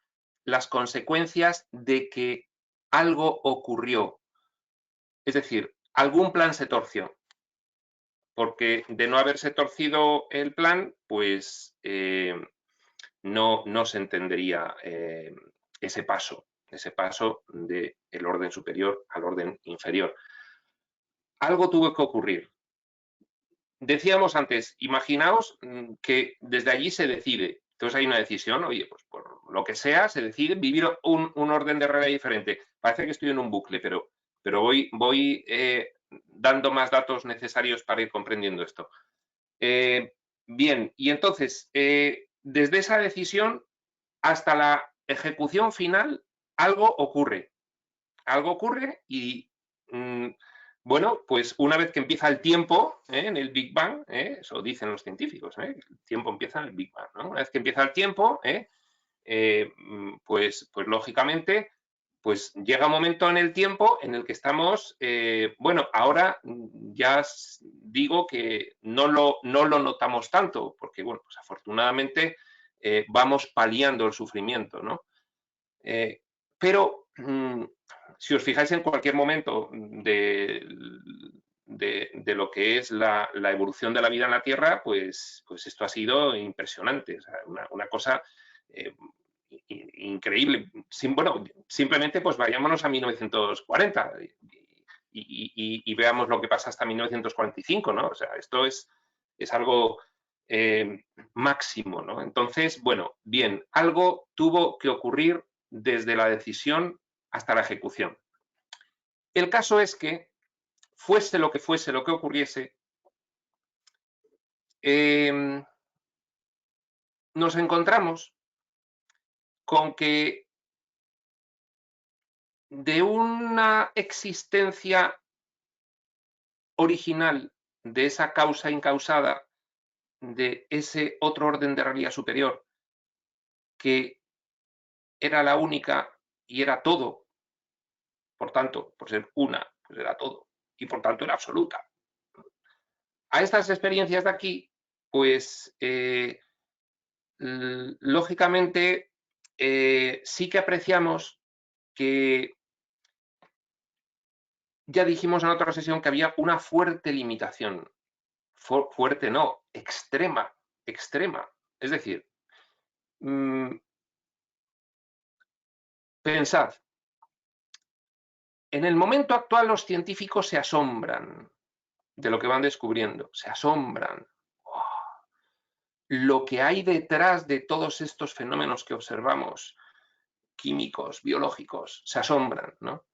las consecuencias de que algo ocurrió. Es decir, algún plan se torció. Porque de no haberse torcido el plan, pues no se entendería ese paso del orden superior al orden inferior. Algo tuvo que ocurrir. Decíamos antes, imaginaos que desde allí se decide, entonces hay una decisión, oye, pues por lo que sea, se decide vivir un orden de realidad diferente. Parece que estoy en un bucle, pero voy dando más datos necesarios para ir comprendiendo esto. Bien, y entonces, desde esa decisión hasta la ejecución final, algo ocurre. Algo ocurre y bueno, pues una vez que empieza el tiempo en el Big Bang, eso dicen los científicos, el tiempo empieza en el Big Bang, ¿no? Una vez que empieza el tiempo, pues lógicamente, pues llega un momento en el tiempo en el que estamos, bueno, ahora ya digo que no lo notamos tanto, porque bueno, pues afortunadamente vamos paliando el sufrimiento, ¿no? Pero si os fijáis en cualquier momento de lo que es la evolución de la vida en la Tierra, pues esto ha sido impresionante, o sea, una cosa increíble. Bueno, simplemente pues vayámonos a 1940 y veamos lo que pasa hasta 1945, ¿no? O sea, esto es algo máximo, ¿no? Entonces, bueno, bien, algo tuvo que ocurrir desde la decisión hasta la ejecución. El caso es que, fuese lo que ocurriese, nos encontramos con que de una existencia original de esa causa incausada, de ese otro orden de realidad superior, que era la única y era todo, por tanto, por ser una, pues era todo, y por tanto era absoluta. A estas experiencias de aquí, pues, lógicamente, sí que apreciamos que ya dijimos en otra sesión que había una fuerte limitación. Fuerte no, extrema. Es decir, pensad, en el momento actual los científicos se asombran de lo que van descubriendo, se asombran. ¡Oh! Lo que hay detrás de todos estos fenómenos que observamos, químicos, biológicos, se asombran, ¿no?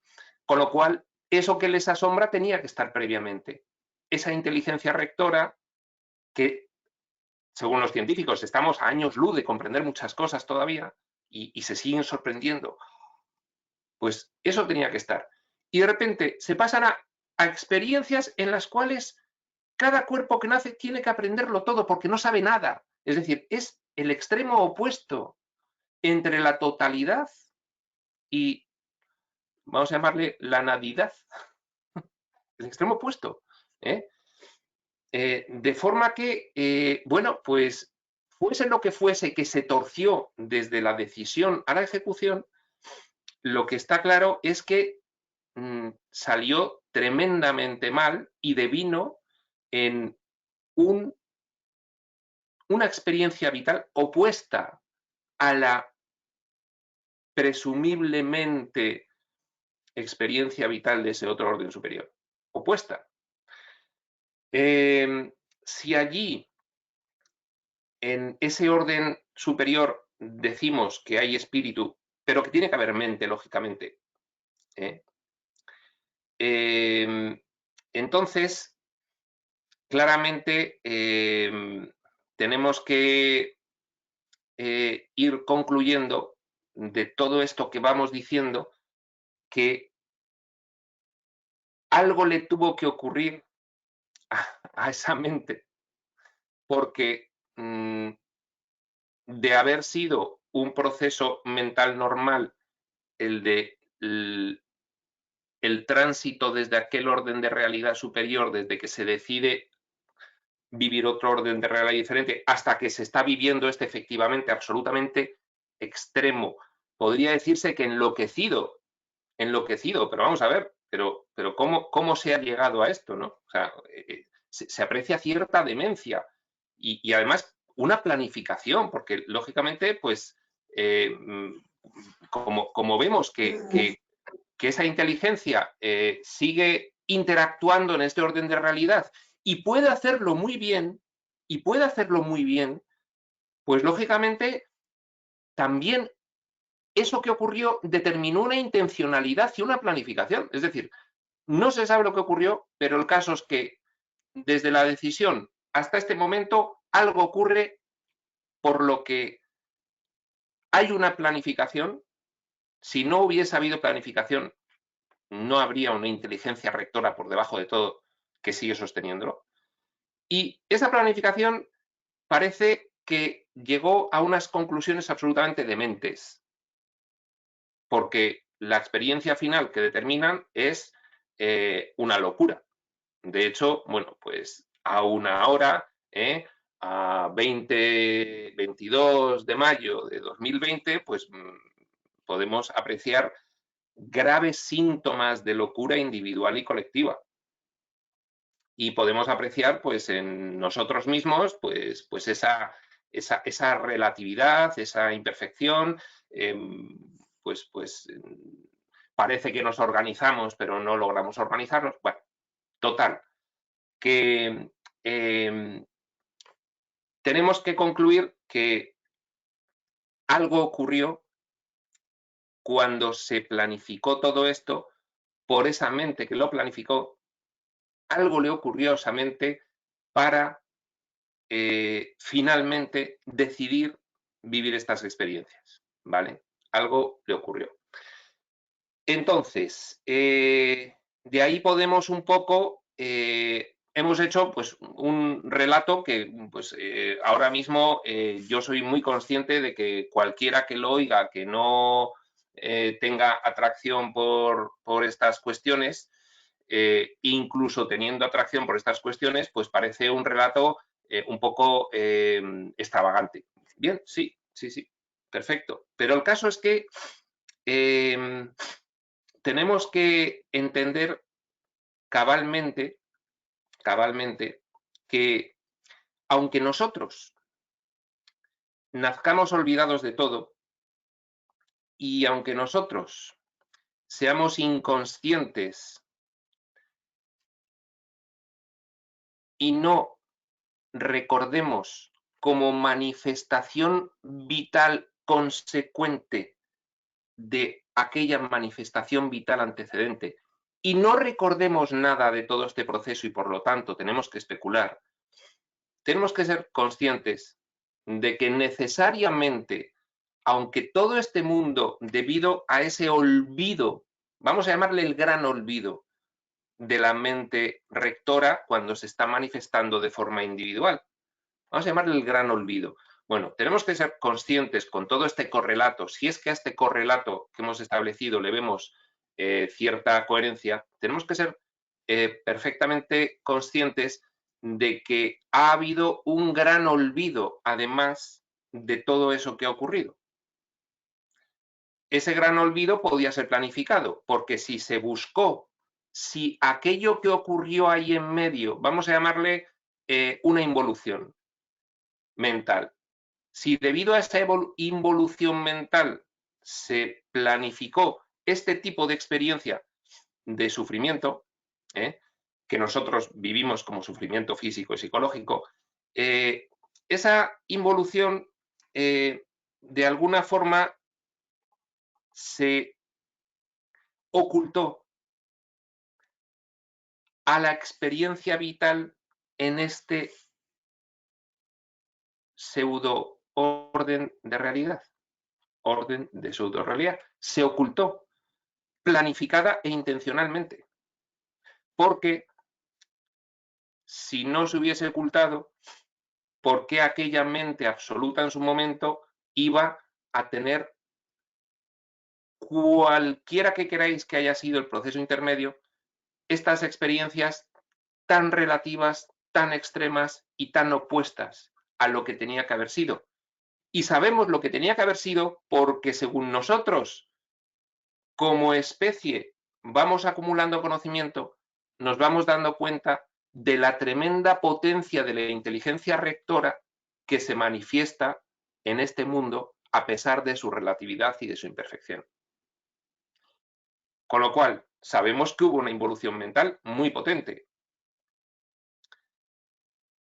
Con lo cual, eso que les asombra tenía que estar previamente. Esa inteligencia rectora que, según los científicos, estamos a años luz de comprender muchas cosas todavía y se siguen sorprendiendo, pues eso tenía que estar. Y de repente se pasan a experiencias en las cuales cada cuerpo que nace tiene que aprenderlo todo porque no sabe nada. Es decir, es el extremo opuesto entre la totalidad y, vamos a llamarle, la nadidad. El extremo opuesto. De forma que, bueno, pues fuese lo que fuese que se torció desde la decisión a la ejecución, lo que está claro es que salió tremendamente mal y devino en una experiencia vital opuesta a la presumiblemente experiencia vital de ese otro orden superior. Opuesta. Si allí, en ese orden superior, decimos que hay espíritu, pero que tiene que haber mente, lógicamente, entonces, claramente, tenemos que ir concluyendo de todo esto que vamos diciendo que algo le tuvo que ocurrir a esa mente, porque de haber sido un proceso mental normal el de el tránsito desde aquel orden de realidad superior, desde que se decide vivir otro orden de realidad diferente, hasta que se está viviendo este efectivamente absolutamente extremo. Podría decirse que enloquecido, pero vamos a ver, pero ¿cómo se ha llegado a esto, no? O sea, se aprecia cierta demencia y además una planificación, porque lógicamente, pues, como vemos que esa inteligencia sigue interactuando en este orden de realidad y puede hacerlo muy bien, pues lógicamente también eso que ocurrió determinó una intencionalidad y una planificación. Es decir, no se sabe lo que ocurrió, pero el caso es que desde la decisión hasta este momento algo ocurre por lo que hay una planificación. Si no hubiese habido planificación, no habría una inteligencia rectora por debajo de todo que sigue sosteniéndolo. Y esa planificación parece que llegó a unas conclusiones absolutamente dementes, porque la experiencia final que determinan es una locura. De hecho, bueno, pues a una hora, a 22 de mayo de 2020, pues podemos apreciar graves síntomas de locura individual y colectiva. Y podemos apreciar, pues, en nosotros mismos, pues esa relatividad, esa imperfección, parece que nos organizamos, pero no logramos organizarnos. Bueno, total, que tenemos que concluir que algo ocurrió cuando se planificó todo esto por esa mente que lo planificó. Algo le ocurrió a esa mente para finalmente decidir vivir estas experiencias, ¿vale? Algo le ocurrió. Entonces, de ahí podemos un poco, hemos hecho pues un relato que pues ahora mismo yo soy muy consciente de que cualquiera que lo oiga, que no tenga atracción por estas cuestiones, incluso teniendo atracción por estas cuestiones, pues parece un relato un poco extravagante. Bien, sí, sí, sí, perfecto. Pero el caso es que tenemos que entender cabalmente que aunque nosotros nazcamos olvidados de todo y aunque nosotros seamos inconscientes y no recordemos como manifestación vital consecuente de aquella manifestación vital antecedente y no recordemos nada de todo este proceso y por lo tanto tenemos que especular, tenemos que ser conscientes de que necesariamente, aunque todo este mundo, debido a ese olvido, vamos a llamarle el gran olvido de la mente rectora cuando se está manifestando de forma individual, vamos a llamarle el gran olvido. Bueno, tenemos que ser conscientes con todo este correlato, si es que a este correlato que hemos establecido le vemos cierta coherencia, tenemos que ser perfectamente conscientes de que ha habido un gran olvido, además de todo eso que ha ocurrido. Ese gran olvido podía ser planificado, porque si se buscó, si aquello que ocurrió ahí en medio, vamos a llamarle una involución mental, si debido a esa involución mental se planificó este tipo de experiencia de sufrimiento, que nosotros vivimos como sufrimiento físico y psicológico, esa involución de alguna forma se ocultó a la experiencia vital en este pseudo orden de realidad, orden de pseudo realidad, se ocultó planificada e intencionalmente, porque si no se hubiese ocultado, ¿por qué aquella mente absoluta en su momento iba a tener cualquiera que queráis que haya sido el proceso intermedio, estas experiencias tan relativas, tan extremas y tan opuestas a lo que tenía que haber sido? Y sabemos lo que tenía que haber sido porque según nosotros, como especie, vamos acumulando conocimiento, nos vamos dando cuenta de la tremenda potencia de la inteligencia rectora que se manifiesta en este mundo a pesar de su relatividad y de su imperfección. Con lo cual, sabemos que hubo una involución mental muy potente.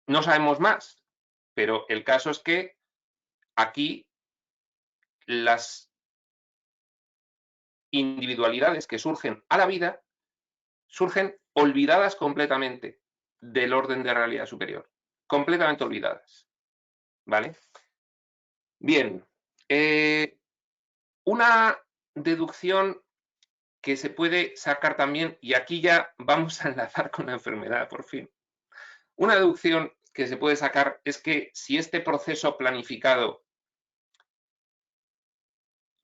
No sabemos más, pero el caso es que aquí las individualidades que surgen a la vida surgen olvidadas completamente del orden de realidad superior, completamente olvidadas, ¿vale? Bien, una deducción que se puede sacar también, y aquí ya vamos a enlazar con la enfermedad, por fin. Una deducción que se puede sacar es que si este proceso planificado,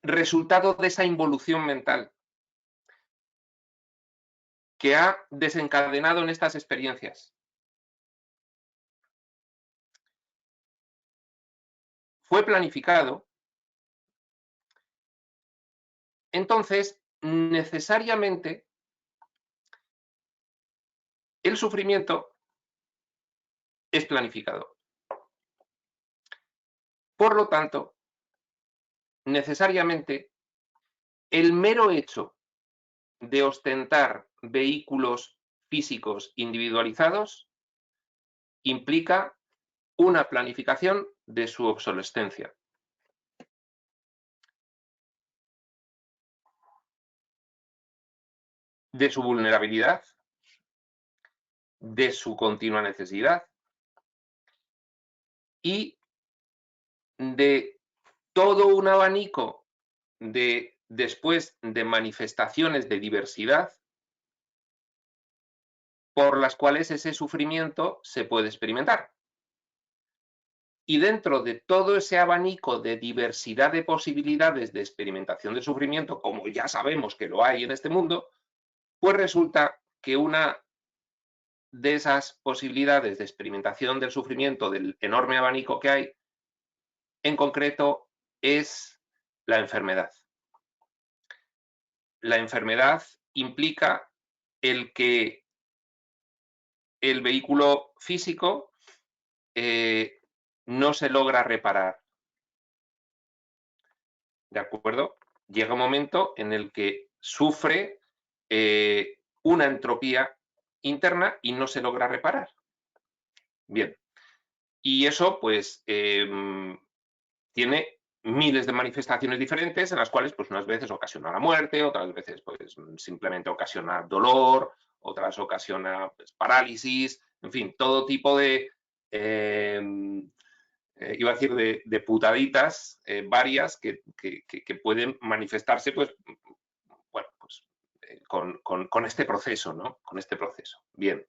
resultado de esa involución mental que ha desencadenado en estas experiencias, fue planificado, entonces necesariamente el sufrimiento es planificado. Por lo tanto, necesariamente el mero hecho de ostentar vehículos físicos individualizados implica una planificación de su obsolescencia. De su vulnerabilidad, de su continua necesidad y de todo un abanico después de manifestaciones de diversidad por las cuales ese sufrimiento se puede experimentar. Y dentro de todo ese abanico de diversidad de posibilidades de experimentación del sufrimiento, como ya sabemos que lo hay en este mundo, pues resulta que una de esas posibilidades de experimentación del sufrimiento, del enorme abanico que hay, en concreto es la enfermedad. La enfermedad implica el que el vehículo físico no se logra reparar. ¿De acuerdo? Llega un momento en el que sufre una entropía interna y no se logra reparar. Bien. Y eso, pues, tiene miles de manifestaciones diferentes en las cuales, pues, unas veces ocasiona la muerte, otras veces, pues, simplemente ocasiona dolor, otras ocasiona, pues, parálisis, en fin, todo tipo de, iba a decir, de putaditas varias que pueden manifestarse, pues, bueno, pues, con este proceso, ¿no? Con este proceso. Bien.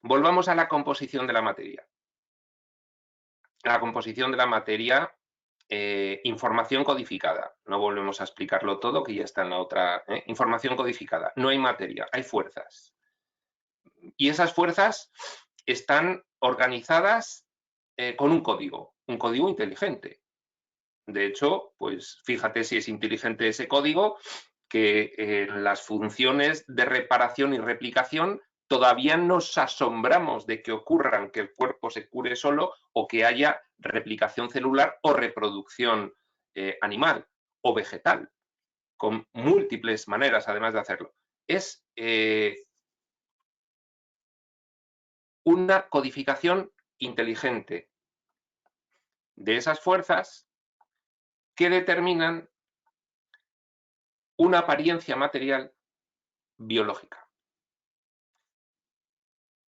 Volvamos a la composición de la materia. La composición de la materia, información codificada. No volvemos a explicarlo todo, que ya está en la otra. Información codificada. No hay materia, hay fuerzas. Y esas fuerzas están organizadas con un código inteligente. De hecho, pues fíjate si es inteligente ese código, que las funciones de reparación y replicación todavía nos asombramos de que ocurran, que el cuerpo se cure solo o que haya replicación celular o reproducción animal o vegetal, con múltiples maneras además de hacerlo. Es una codificación inteligente de esas fuerzas que determinan una apariencia material biológica.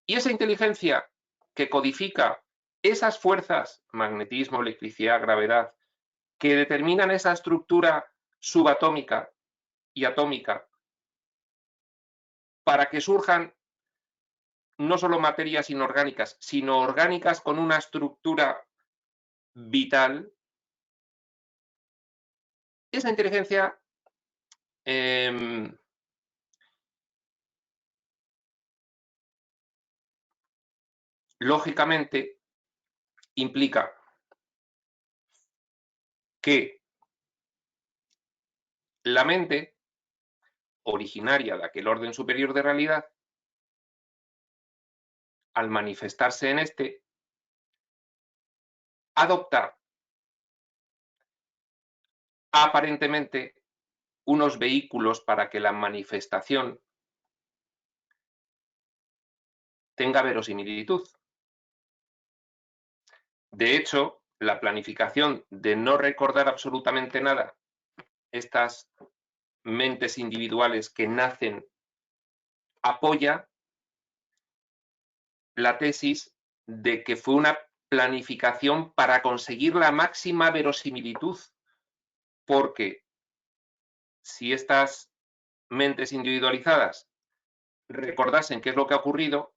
Y esa inteligencia que codifica esas fuerzas, magnetismo, electricidad, gravedad, que determinan esa estructura subatómica y atómica para que surjan no solo materias inorgánicas, sino orgánicas con una estructura vital, esa inteligencia lógicamente implica que la mente, originaria de aquel orden superior de realidad, al manifestarse en este, adopta aparentemente unos vehículos para que la manifestación tenga verosimilitud. De hecho, la planificación de no recordar absolutamente nada, estas mentes individuales que nacen, apoya la tesis de que fue una planificación para conseguir la máxima verosimilitud, porque si estas mentes individualizadas recordasen qué es lo que ha ocurrido,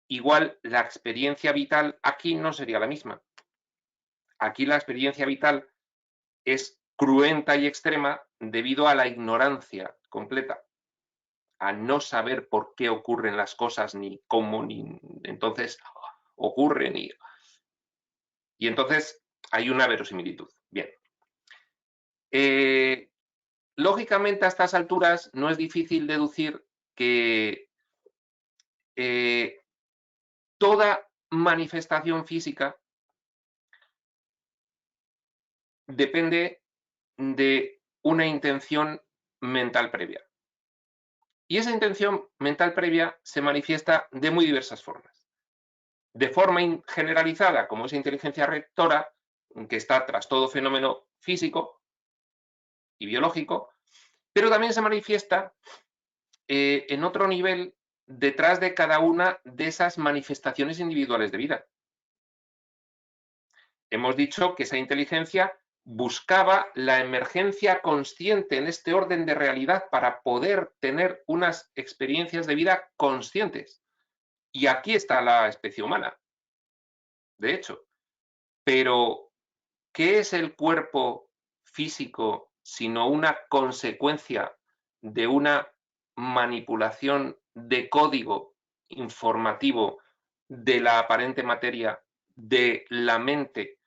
igual la experiencia vital aquí no sería la misma. Aquí la experiencia vital es cruenta y extrema debido a la ignorancia completa, a no saber por qué ocurren las cosas, ni cómo, ni entonces ocurren. Y entonces hay una verosimilitud. Bien. Lógicamente, a estas alturas no es difícil deducir que toda manifestación física depende de una intención mental previa. Y esa intención mental previa se manifiesta de muy diversas formas. De forma generalizada, como esa inteligencia rectora, que está tras todo fenómeno físico y biológico, pero también se manifiesta en otro nivel detrás de cada una de esas manifestaciones individuales de vida. Hemos dicho que esa inteligencia buscaba la emergencia consciente en este orden de realidad para poder tener unas experiencias de vida conscientes. Y aquí está la especie humana, de hecho. Pero, ¿qué es el cuerpo físico sino una consecuencia de una manipulación de código informativo de la aparente materia de la mente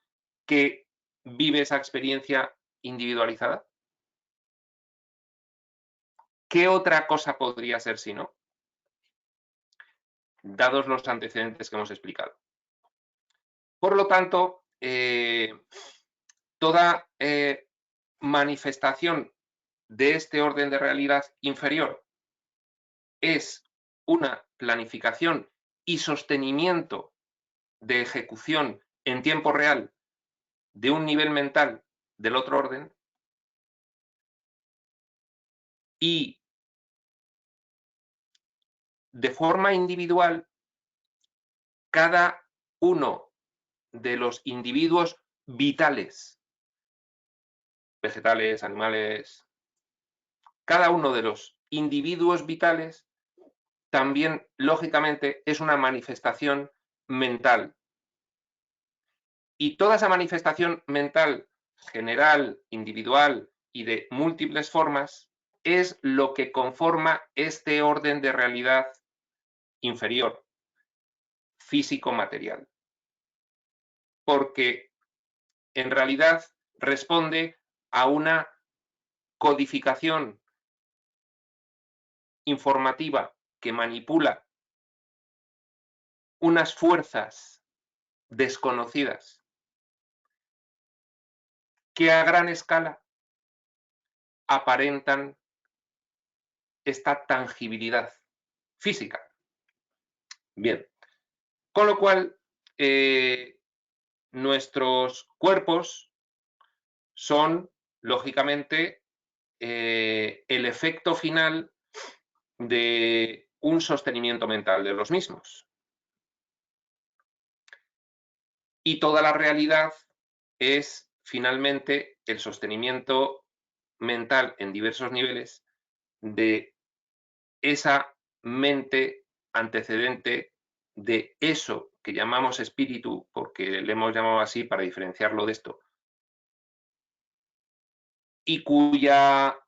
que vive esa experiencia individualizada? ¿Qué otra cosa podría ser si no? Dados los antecedentes que hemos explicado. Por lo tanto, toda manifestación de este orden de realidad inferior es una planificación y sostenimiento de ejecución en tiempo real de un nivel mental del otro orden, y de forma individual cada uno de los individuos vitales, vegetales, animales, cada uno de los individuos vitales también, lógicamente, es una manifestación mental. Y toda esa manifestación mental general, individual y de múltiples formas es lo que conforma este orden de realidad inferior, físico-material. Porque en realidad responde a una codificación informativa que manipula unas fuerzas desconocidas que a gran escala aparentan esta tangibilidad física. Bien, con lo cual nuestros cuerpos son, lógicamente, el efecto final de un sostenimiento mental de los mismos. Y toda la realidad es, finalmente, el sostenimiento mental en diversos niveles de esa mente antecedente de eso que llamamos espíritu, porque le hemos llamado así para diferenciarlo de esto, y cuya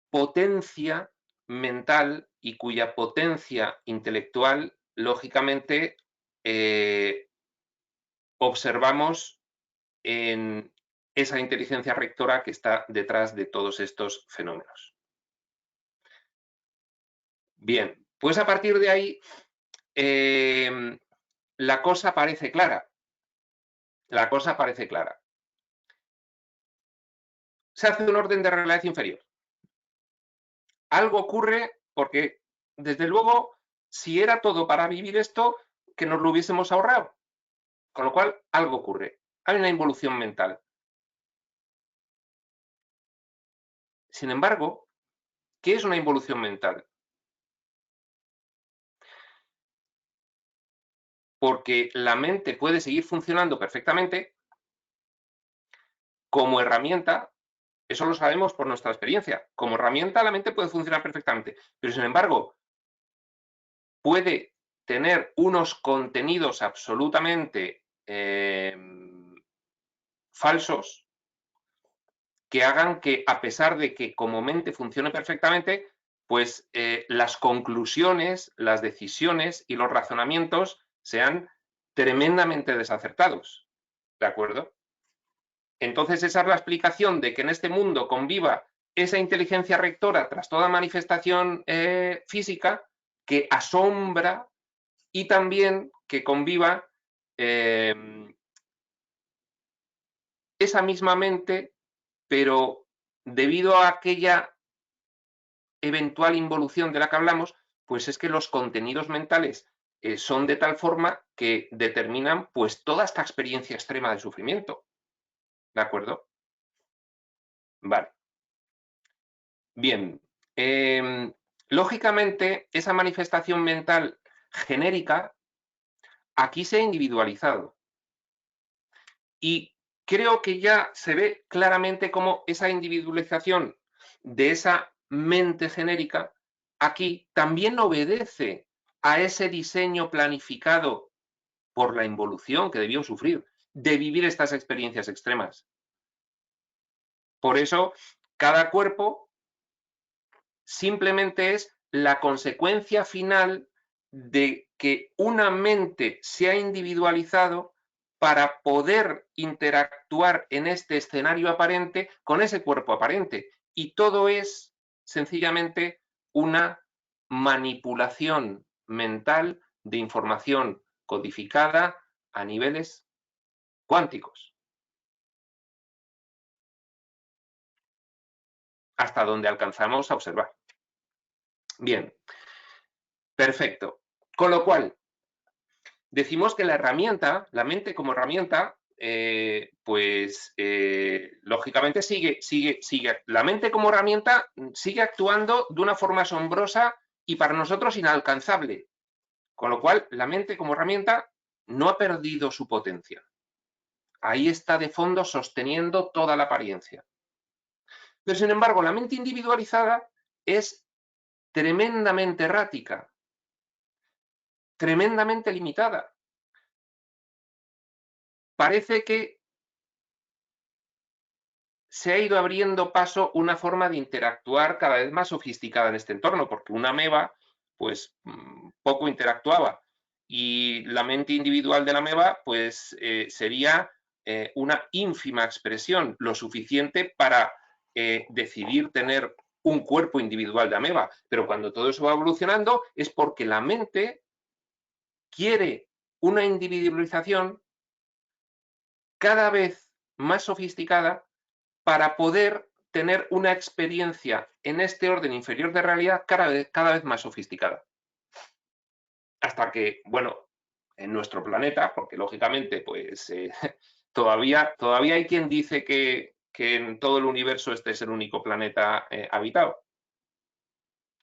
potencia mental y cuya potencia intelectual, lógicamente, observamos en esa inteligencia rectora que está detrás de todos estos fenómenos. Bien, pues a partir de ahí la cosa parece clara. La cosa parece clara. Se hace un orden de realidad inferior. Algo ocurre porque, desde luego, si era todo para vivir esto, que nos lo hubiésemos ahorrado. Con lo cual, algo ocurre. Hay una involución mental. Sin embargo, ¿qué es una involución mental? Porque la mente puede seguir funcionando perfectamente como herramienta. Eso lo sabemos por nuestra experiencia. Como herramienta la mente puede funcionar perfectamente, pero sin embargo puede tener unos contenidos absolutamente falsos que hagan que, a pesar de que como mente funcione perfectamente, pues las conclusiones, las decisiones y los razonamientos sean tremendamente desacertados. ¿De acuerdo? Entonces, esa es la explicación de que en este mundo conviva esa inteligencia rectora tras toda manifestación física que asombra, y también que conviva esa misma mente pero debido a aquella eventual involución de la que hablamos, pues es que los contenidos mentales son de tal forma que determinan pues toda esta experiencia extrema de sufrimiento. ¿De acuerdo? Vale. Bien. Lógicamente, esa manifestación mental genérica aquí se ha individualizado. Y creo que ya se ve claramente cómo esa individualización de esa mente genérica aquí también obedece a ese diseño planificado por la involución que debió sufrir de vivir estas experiencias extremas. Por eso, cada cuerpo simplemente es la consecuencia final de que una mente se ha individualizado para poder interactuar en este escenario aparente con ese cuerpo aparente. Y todo es sencillamente una manipulación mental de información codificada a niveles cuánticos. Hasta donde alcanzamos a observar. Bien, perfecto. Con lo cual, decimos que la herramienta, la mente como herramienta, lógicamente sigue. La mente como herramienta sigue actuando de una forma asombrosa y para nosotros inalcanzable. Con lo cual, la mente como herramienta no ha perdido su potencia. Ahí está de fondo sosteniendo toda la apariencia. Pero, sin embargo, la mente individualizada es tremendamente errática, tremendamente limitada. Parece que se ha ido abriendo paso una forma de interactuar cada vez más sofisticada en este entorno, porque una ameba, pues, poco interactuaba. Y la mente individual de la ameba, pues, sería una ínfima expresión, lo suficiente para decidir tener un cuerpo individual de ameba. Pero cuando todo eso va evolucionando es porque la mente quiere una individualización cada vez más sofisticada para poder tener una experiencia en este orden inferior de realidad cada vez más sofisticada. Hasta que, bueno, en nuestro planeta, porque lógicamente, pues todavía hay quien dice que en todo el universo este es el único planeta habitado.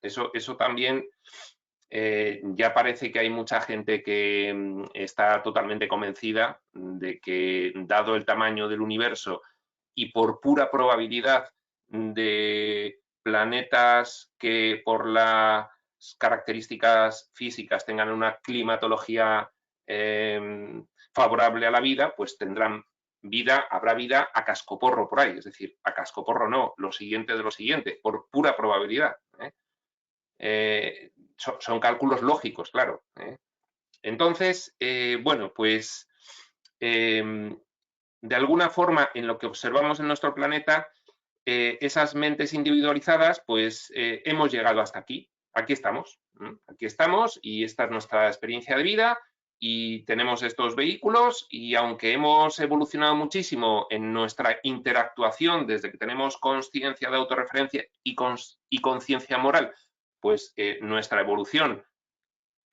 Eso también ya parece que hay mucha gente que está totalmente convencida de que, dado el tamaño del universo y por pura probabilidad de planetas que por las características físicas tengan una climatología favorable a la vida, pues tendrán vida, habrá vida a cascoporro por ahí, es decir, a cascoporro no, lo siguiente de lo siguiente, por pura probabilidad. Son cálculos lógicos, claro. Entonces, bueno, pues de alguna forma en lo que observamos en nuestro planeta, esas mentes individualizadas, pues hemos llegado hasta aquí. Aquí estamos. Aquí estamos y esta es nuestra experiencia de vida y tenemos estos vehículos y aunque hemos evolucionado muchísimo en nuestra interactuación desde que tenemos conciencia de autorreferencia y conciencia moral, pues nuestra evolución,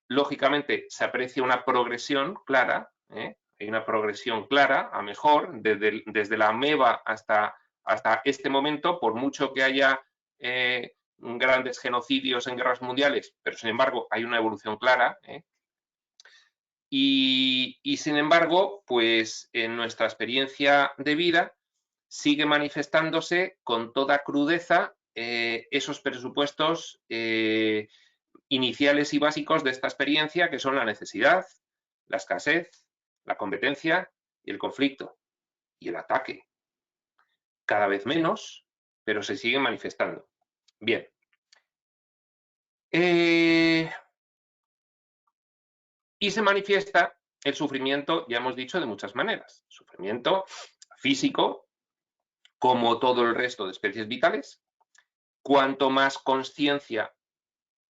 lógicamente, se aprecia una progresión clara, hay una progresión clara a mejor, desde la ameba hasta este momento, por mucho que haya grandes genocidios en guerras mundiales, pero sin embargo hay una evolución clara. Y sin embargo, pues en nuestra experiencia de vida sigue manifestándose con toda crudeza esos presupuestos iniciales y básicos de esta experiencia, que son la necesidad, la escasez, la competencia y el conflicto y el ataque. Cada vez menos, pero se siguen manifestando. Bien. Y se manifiesta el sufrimiento, ya hemos dicho, de muchas maneras. Sufrimiento físico, como todo el resto de especies vitales. Cuanto más consciencia,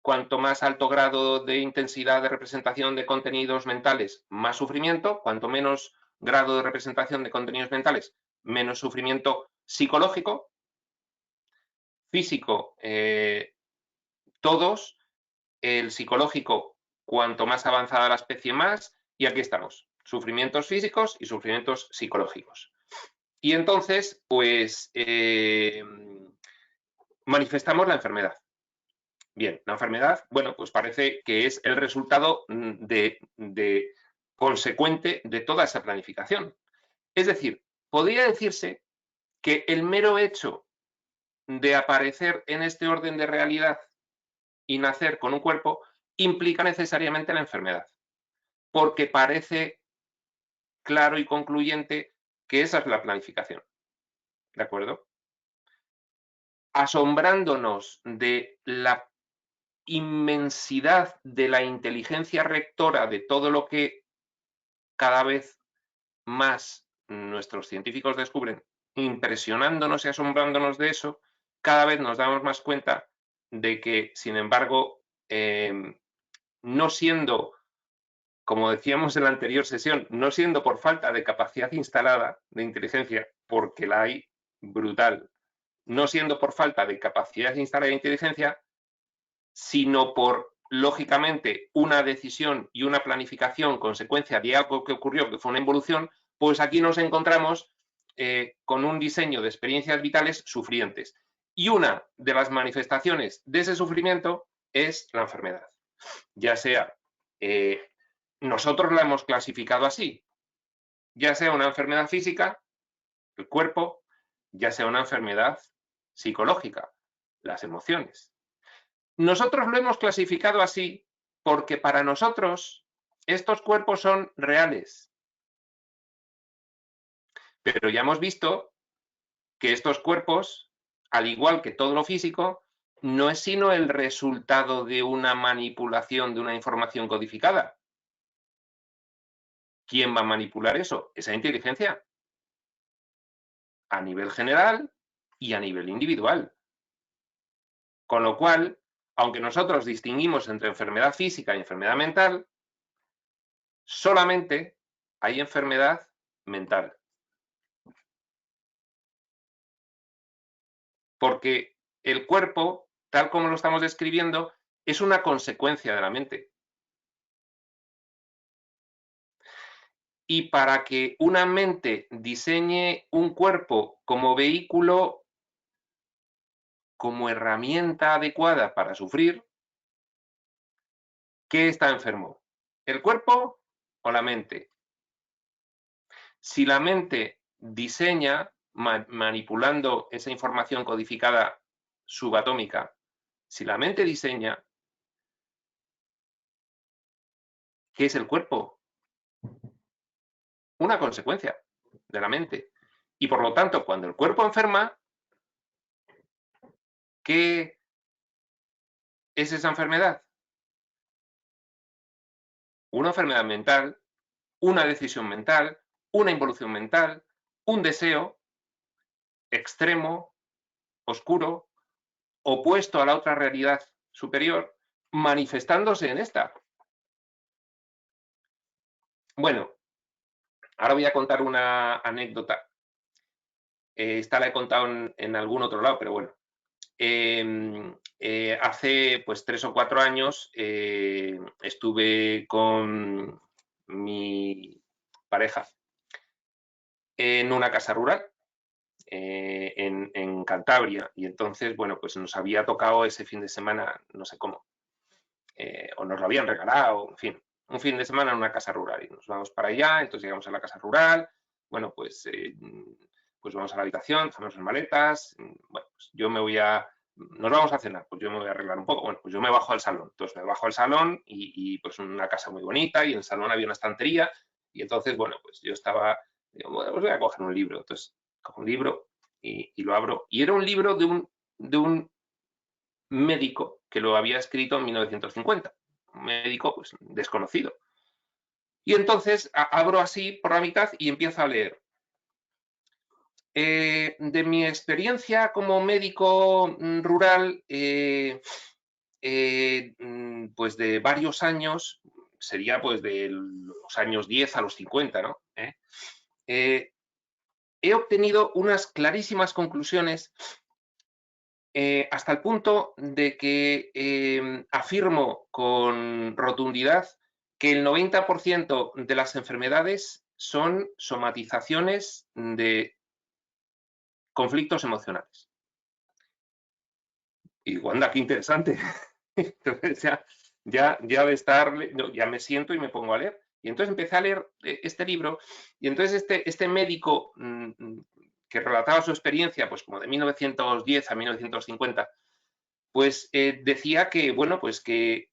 cuanto más alto grado de intensidad de representación de contenidos mentales, más sufrimiento. Cuanto menos grado de representación de contenidos mentales, menos sufrimiento psicológico, físico, todos, el psicológico, cuanto más avanzada la especie más, y aquí estamos, sufrimientos físicos y sufrimientos psicológicos. Y entonces, pues, manifestamos la enfermedad. Bien, la enfermedad, bueno, pues parece que es el resultado consecuente de toda esa planificación. Es decir, podría decirse que el mero hecho de aparecer en este orden de realidad y nacer con un cuerpo implica necesariamente la enfermedad, porque parece claro y concluyente que esa es la planificación. ¿De acuerdo? Asombrándonos de la inmensidad de la inteligencia rectora de todo lo que cada vez más nuestros científicos descubren, impresionándonos y asombrándonos de eso, cada vez nos damos más cuenta de que, sin embargo, no siendo, como decíamos en la anterior sesión, no siendo por falta de capacidad instalada de inteligencia, porque la hay brutal, no siendo por falta de capacidad instalada de inteligencia, sino por, lógicamente, una decisión y una planificación consecuencia de algo que ocurrió, que fue una involución, pues aquí nos encontramos con un diseño de experiencias vitales sufrientes. Y una de las manifestaciones de ese sufrimiento es la enfermedad. Ya sea, nosotros la hemos clasificado así, ya sea una enfermedad física, el cuerpo, ya sea una enfermedad psicológica, las emociones. Nosotros lo hemos clasificado así porque para nosotros estos cuerpos son reales. Pero ya hemos visto que estos cuerpos, al igual que todo lo físico, no es sino el resultado de una manipulación de una información codificada. ¿Quién va a manipular eso? Esa inteligencia. A nivel general y a nivel individual. Con lo cual, aunque nosotros distinguimos entre enfermedad física y enfermedad mental, solamente hay enfermedad mental. Porque el cuerpo, tal como lo estamos describiendo, es una consecuencia de la mente. Y para que una mente diseñe un cuerpo como vehículo, como herramienta adecuada para sufrir, ¿qué está enfermo? ¿El cuerpo o la mente? Si la mente diseña, manipulando esa información codificada subatómica, si la mente diseña, ¿qué es el cuerpo? Una consecuencia de la mente. Y por lo tanto, cuando el cuerpo enferma, ¿qué es esa enfermedad? Una enfermedad mental, una decisión mental, una involución mental, un deseo extremo, oscuro, opuesto a la otra realidad superior, manifestándose en esta. Bueno, ahora voy a contar una anécdota. Esta la he contado en algún otro lado, pero bueno. Hace pues 3 o 4 años estuve con mi pareja en una casa rural en Cantabria, y entonces, bueno, pues nos había tocado ese fin de semana, no sé cómo, o nos lo habían regalado, en fin, un fin de semana en una casa rural, y nos vamos para allá. Entonces llegamos a la casa rural, bueno, pues vamos a la habitación, hacemos las maletas, bueno, pues nos vamos a cenar, pues yo me voy a arreglar un poco, bueno, pues yo me bajo al salón. Entonces me bajo al salón y pues una casa muy bonita, y en el salón había una estantería, y entonces, bueno, pues yo estaba, digo, bueno, pues voy a coger un libro. Entonces cojo un libro y lo abro, y era un libro de un médico que lo había escrito en 1950, un médico pues desconocido. Y entonces abro así por la mitad y empiezo a leer. De mi experiencia como médico rural, pues de varios años, sería pues de los años 10 a los 50, ¿no? he obtenido unas clarísimas conclusiones hasta el punto de que afirmo con rotundidad que el 90% de las enfermedades son somatizaciones de conflictos emocionales. Y Wanda, qué interesante. Entonces ya de estar, ya me siento y me pongo a leer. Y entonces empecé a leer este libro y entonces este médico que relataba su experiencia, pues como de 1910 a 1950, pues decía que, bueno, pues que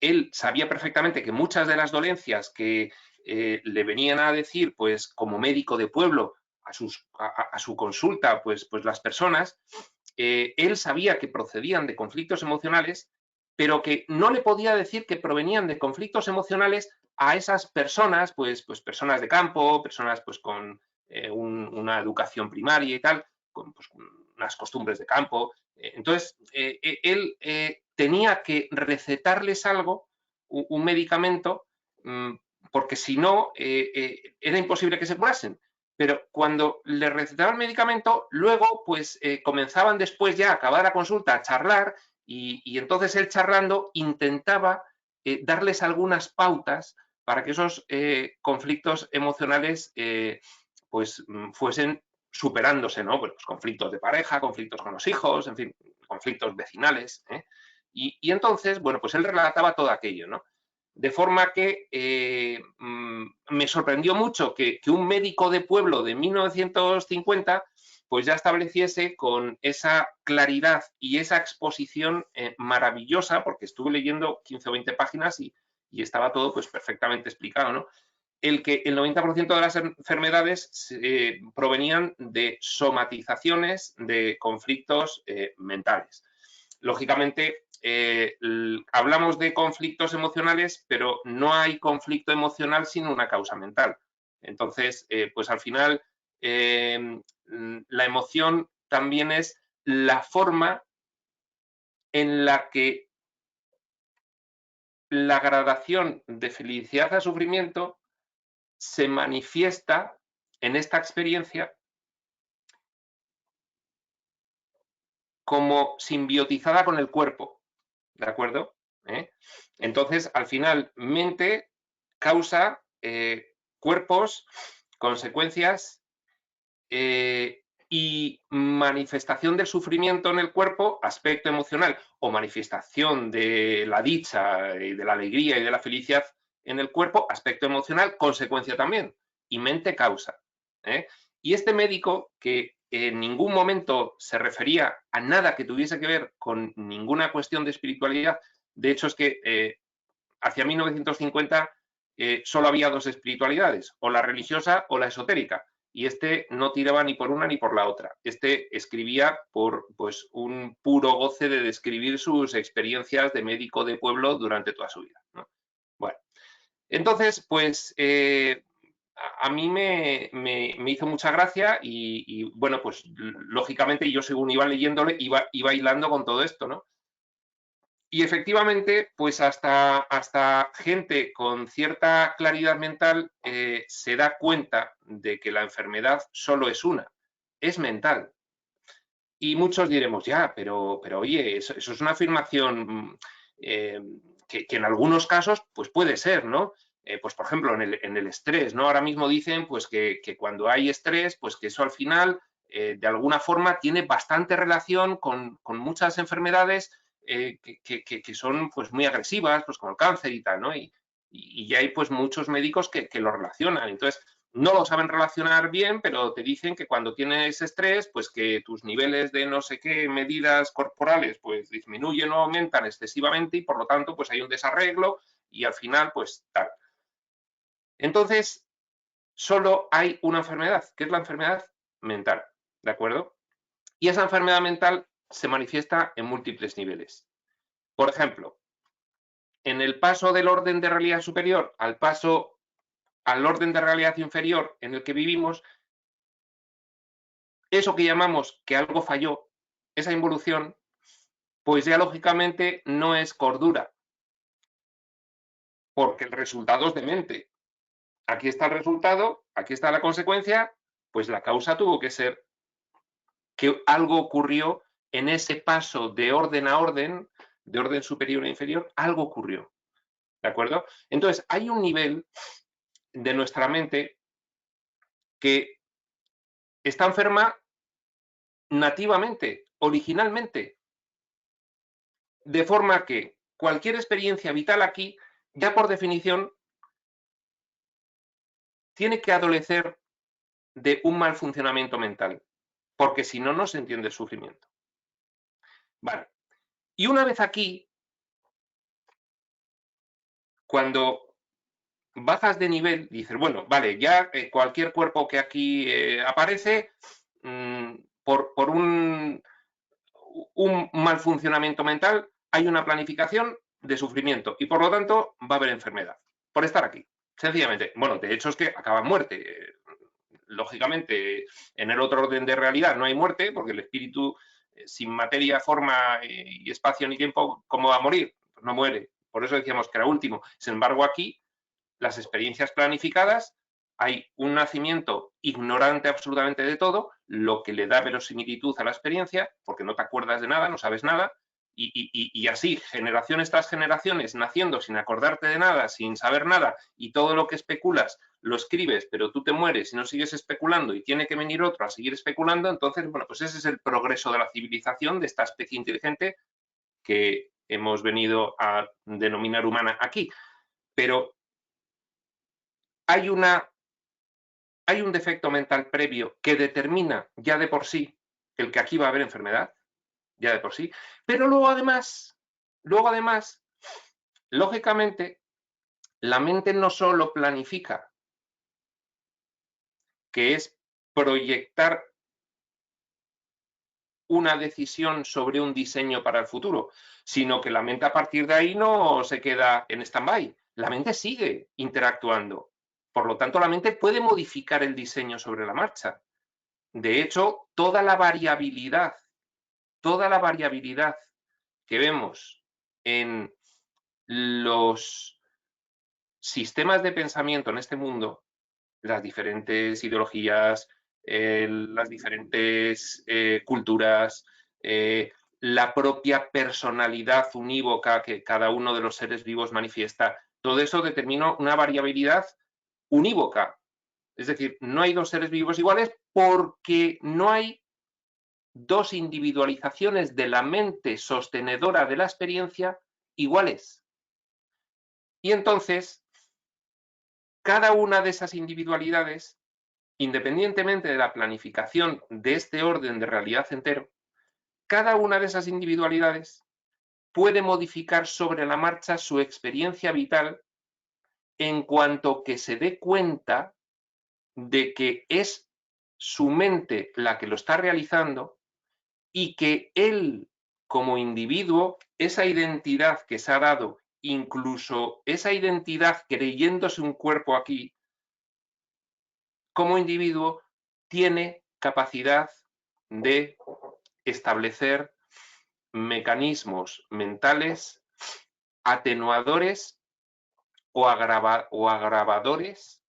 él sabía perfectamente que muchas de las dolencias que le venían a decir, pues como médico de pueblo, a su consulta, pues las personas, él sabía que procedían de conflictos emocionales, pero que no le podía decir que provenían de conflictos emocionales a esas personas, pues personas de campo, personas pues con una educación primaria y tal, con unas costumbres de campo. Entonces, él tenía que recetarles algo, un medicamento, porque si no, era imposible que se curasen. Pero cuando le recetaban el medicamento, luego pues comenzaban después ya a acabar la consulta a charlar y entonces él charlando intentaba darles algunas pautas para que esos conflictos emocionales pues fuesen superándose, ¿no? Pues conflictos de pareja, conflictos con los hijos, en fin, conflictos vecinales. Y entonces, bueno, pues él relataba todo aquello, ¿no? De forma que me sorprendió mucho que un médico de pueblo de 1950 pues ya estableciese con esa claridad y esa exposición maravillosa, porque estuve leyendo 15 o 20 páginas y estaba todo pues perfectamente explicado, ¿no? El que el 90% de las enfermedades provenían de somatizaciones de conflictos mentales. Lógicamente, hablamos de conflictos emocionales, pero no hay conflicto emocional sin una causa mental. Entonces, pues al final, la emoción también es la forma en la que la gradación de felicidad a sufrimiento se manifiesta en esta experiencia como simbiotizada con el cuerpo, ¿de acuerdo? Entonces, al final, mente causa cuerpos, consecuencias y manifestación del sufrimiento en el cuerpo, aspecto emocional, o manifestación de la dicha y de la alegría y de la felicidad en el cuerpo, aspecto emocional, consecuencia también, y mente causa. Y este médico, que en ningún momento se refería a nada que tuviese que ver con ninguna cuestión de espiritualidad, de hecho es que hacia 1950 solo había dos espiritualidades, o la religiosa o la esotérica, y este no tiraba ni por una ni por la otra. Este escribía por pues, un puro goce de describir sus experiencias de médico de pueblo durante toda su vida, ¿no? Bueno, entonces, pues a mí me hizo mucha gracia y, bueno, pues lógicamente yo según iba leyéndole iba hilando con todo esto, ¿no? Y efectivamente, pues hasta gente con cierta claridad mental se da cuenta de que la enfermedad solo es una, es mental. Y muchos diremos, ya, pero oye, eso es una afirmación que en algunos casos pues puede ser, ¿no? Pues por ejemplo, en el estrés, ¿no? Ahora mismo dicen pues que cuando hay estrés, pues que eso al final de alguna forma tiene bastante relación con muchas enfermedades que son pues muy agresivas, pues como el cáncer y tal, ¿no? Y ya hay pues muchos médicos que lo relacionan. Entonces, no lo saben relacionar bien, pero te dicen que cuando tienes estrés, pues que tus niveles de no sé qué medidas corporales pues disminuyen o aumentan excesivamente y por lo tanto pues hay un desarreglo y al final pues tal. Entonces, solo hay una enfermedad, que es la enfermedad mental, ¿de acuerdo? Y esa enfermedad mental se manifiesta en múltiples niveles. Por ejemplo, en el paso del orden de realidad superior al orden de realidad inferior en el que vivimos, eso que llamamos que algo falló, esa involución, pues ya lógicamente no es cordura, porque el resultado es de mente. Aquí está el resultado, aquí está la consecuencia Pues la causa tuvo que ser que algo ocurrió en ese paso de orden a orden, de orden superior a inferior, algo ocurrió. ¿De acuerdo? Entonces, hay un nivel de nuestra mente que está enferma nativamente, originalmente, de forma que cualquier experiencia vital aquí, ya por definición, tiene que adolecer de un mal funcionamiento mental, porque si no, no se entiende el sufrimiento. Vale. Y una vez aquí, cuando bajas de nivel, dices, bueno, vale, ya cualquier cuerpo que aquí aparece, por un mal funcionamiento mental, hay una planificación de sufrimiento y por lo tanto va a haber enfermedad por estar aquí. Sencillamente, bueno, de hecho es que acaba en muerte. Lógicamente, en el otro orden de realidad no hay muerte porque el espíritu sin materia, forma y espacio ni tiempo, ¿cómo va a morir? Pues no muere. Por eso decíamos que era último. Sin embargo, aquí, las experiencias planificadas, hay un nacimiento ignorante absolutamente de todo, lo que le da verosimilitud a la experiencia, porque no te acuerdas de nada, no sabes nada, y así, generaciones tras generaciones, naciendo sin acordarte de nada, sin saber nada, y todo lo que especulas lo escribes, pero tú te mueres y no sigues especulando y tiene que venir otro a seguir especulando, entonces, bueno, pues ese es el progreso de la civilización, de esta especie inteligente que hemos venido a denominar humana aquí. Pero hay un defecto mental previo que determina ya de por sí el que aquí va a haber enfermedad, ya de por sí, pero luego además, lógicamente, la mente no solo planifica, que es proyectar una decisión sobre un diseño para el futuro, sino que la mente a partir de ahí no se queda en stand-by, la mente sigue interactuando. Por lo tanto, la mente puede modificar el diseño sobre la marcha. De hecho, toda la variabilidad que vemos en los sistemas de pensamiento en este mundo, las diferentes ideologías, las diferentes culturas, la propia personalidad unívoca que cada uno de los seres vivos manifiesta, todo eso determina una variabilidad unívoca. Es decir, no hay dos seres vivos iguales porque no hay dos individualizaciones de la mente sostenedora de la experiencia iguales. Y entonces, cada una de esas individualidades, independientemente de la planificación de este orden de realidad entero, cada una de esas individualidades puede modificar sobre la marcha su experiencia vital en cuanto que se dé cuenta de que es su mente la que lo está realizando y que él, como individuo, esa identidad que se ha dado, incluso esa identidad creyéndose un cuerpo aquí, como individuo, tiene capacidad de establecer mecanismos mentales atenuadores o agravadores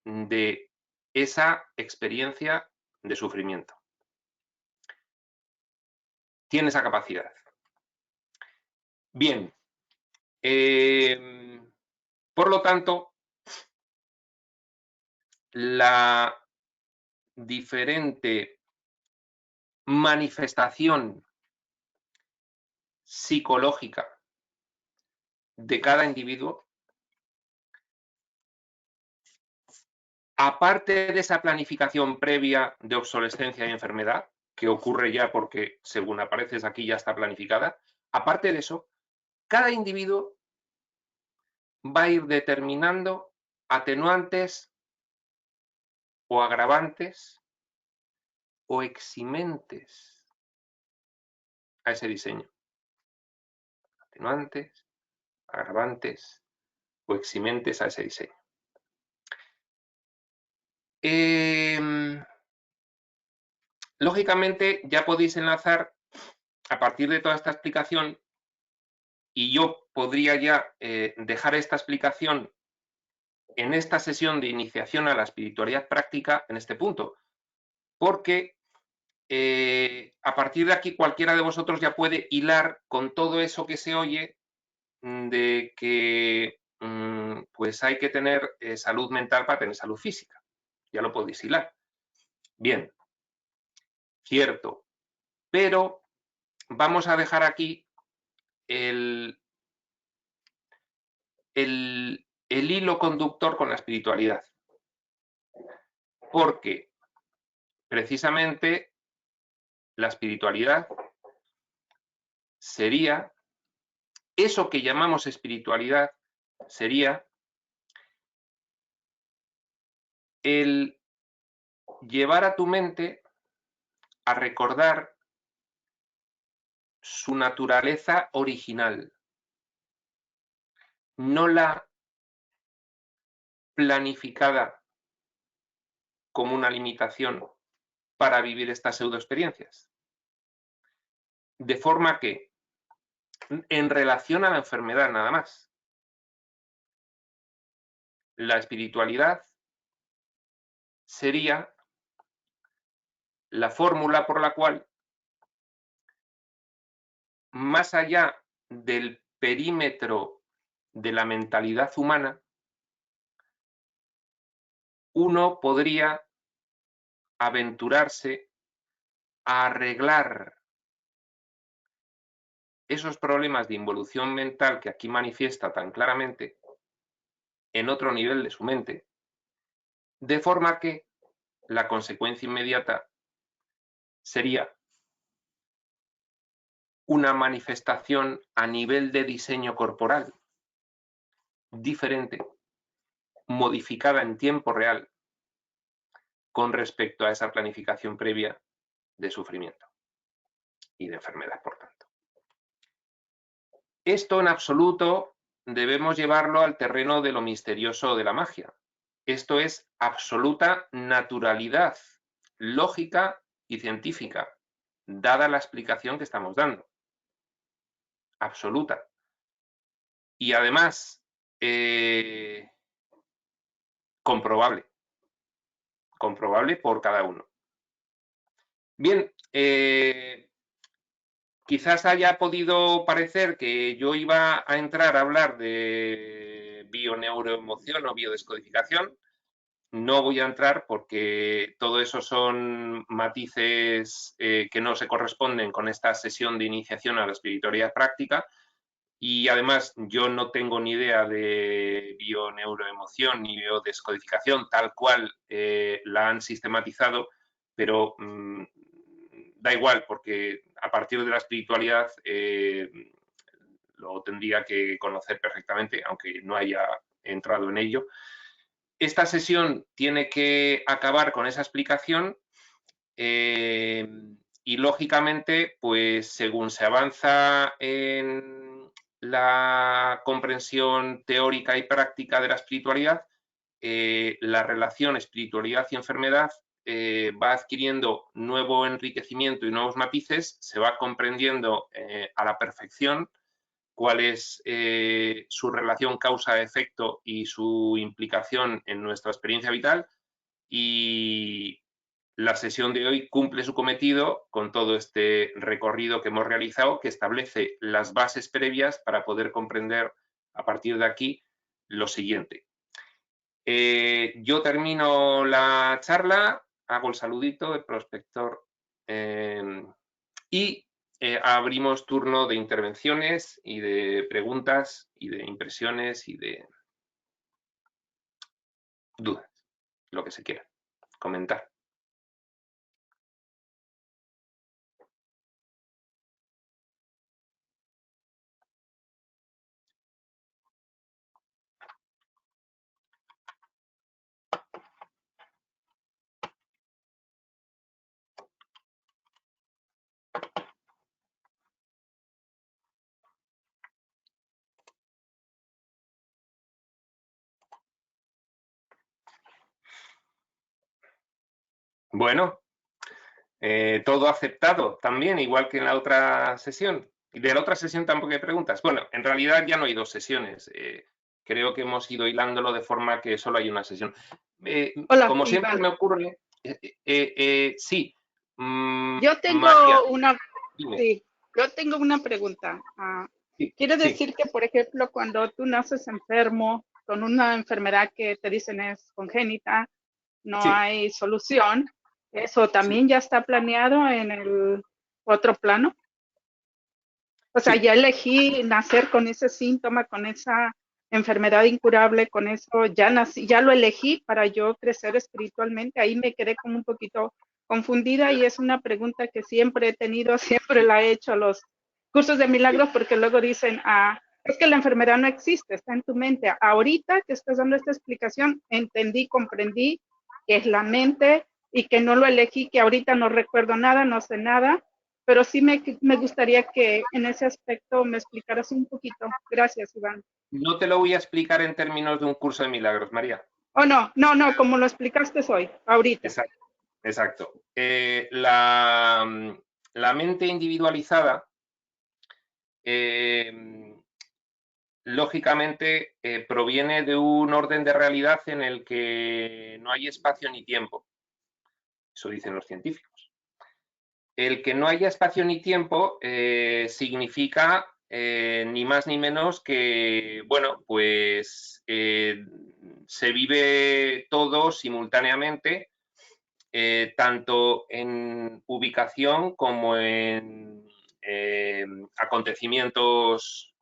de esa experiencia de sufrimiento. Tiene esa capacidad. Bien, por lo tanto, la diferente manifestación psicológica de cada individuo, aparte de esa planificación previa de obsolescencia y enfermedad, que ocurre ya porque según apareces aquí ya está planificada, aparte de eso, cada individuo va a ir determinando atenuantes o agravantes o eximentes a ese diseño. Atenuantes, agravantes o eximentes a ese diseño. Lógicamente ya podéis enlazar a partir de toda esta explicación y yo podría ya dejar esta explicación en esta sesión de iniciación a la espiritualidad práctica en este punto, porque a partir de aquí cualquiera de vosotros ya puede hilar con todo eso que se oye de que pues hay que tener salud mental para tener salud física. Ya lo podéis hilar. Bien, cierto, pero vamos a dejar aquí el hilo conductor con la espiritualidad, porque precisamente la espiritualidad sería, eso que llamamos espiritualidad, sería el llevar a tu mente a recordar su naturaleza original, no la planificada como una limitación para vivir estas pseudoexperiencias. De forma que, en relación a la enfermedad nada más, la espiritualidad sería la fórmula por la cual, más allá del perímetro de la mentalidad humana, uno podría aventurarse a arreglar esos problemas de involución mental que aquí manifiesta tan claramente en otro nivel de su mente, de forma que la consecuencia inmediata sería una manifestación a nivel de diseño corporal diferente, modificada en tiempo real con respecto a esa planificación previa de sufrimiento y de enfermedad, por tanto. Esto en absoluto debemos llevarlo al terreno de lo misterioso de la magia. Esto es absoluta naturalidad, lógica y científica, dada la explicación que estamos dando. Absoluta. Y además, comprobable. Comprobable por cada uno. Bien, quizás haya podido parecer que yo iba a entrar a hablar de bioneuroemoción o biodescodificación. No voy a entrar porque todo eso son matices que no se corresponden con esta sesión de iniciación a la espiritualidad práctica. Y además yo no tengo ni idea de bioneuroemoción ni biodescodificación tal cual la han sistematizado, pero da igual porque a partir de la espiritualidad lo tendría que conocer perfectamente, aunque no haya entrado en ello. Esta sesión tiene que acabar con esa explicación y lógicamente, pues según se avanza en la comprensión teórica y práctica de la espiritualidad, la relación espiritualidad y enfermedad va adquiriendo nuevo enriquecimiento y nuevos matices, se va comprendiendo a la perfección cuál es su relación causa-efecto y su implicación en nuestra experiencia vital, y la sesión de hoy cumple su cometido con todo este recorrido que hemos realizado, que establece las bases previas para poder comprender a partir de aquí lo siguiente. Yo termino la charla, hago el saludito de prospector y abrimos turno de intervenciones y de preguntas y de impresiones y de dudas, lo que se quiera comentar. Bueno, todo aceptado también, igual que en la otra sesión. Y de la otra sesión tampoco hay preguntas. Bueno, en realidad ya no hay dos sesiones. Creo que hemos ido hilándolo de forma que solo hay una sesión. Hola, Como siempre Iván. me ocurre... Sí. Yo tengo María, una, dime. sí, yo tengo una pregunta. Sí, Quiere sí, decir que, por ejemplo, cuando tú naces enfermo con una enfermedad que te dicen es congénita, no sí, hay solución, ¿eso sí, también ya está planeado en el otro plano? O sea, sí. ya elegí nacer con ese síntoma, con esa enfermedad incurable, con eso ya nací, ya lo elegí para yo crecer espiritualmente. Ahí me quedé como un poquito confundida y es una pregunta que siempre he tenido, siempre la he hecho a los cursos de milagros porque luego dicen, es que la enfermedad no existe, está en tu mente. Ahorita que estás dando esta explicación, entendí, comprendí que es la mente y que no lo elegí, que ahorita no recuerdo nada, no sé nada, pero sí me gustaría que en ese aspecto me explicaras un poquito. Gracias, Iván. No te lo voy a explicar en términos de un curso de milagros, María. Oh, no, como lo explicaste hoy, ahorita. Exacto, exacto. La mente individualizada, lógicamente, proviene de un orden de realidad en el que no hay espacio ni tiempo. Eso dicen los científicos. El que no haya espacio ni tiempo significa ni más ni menos que, bueno, pues se vive todo simultáneamente, tanto en ubicación como en acontecimientos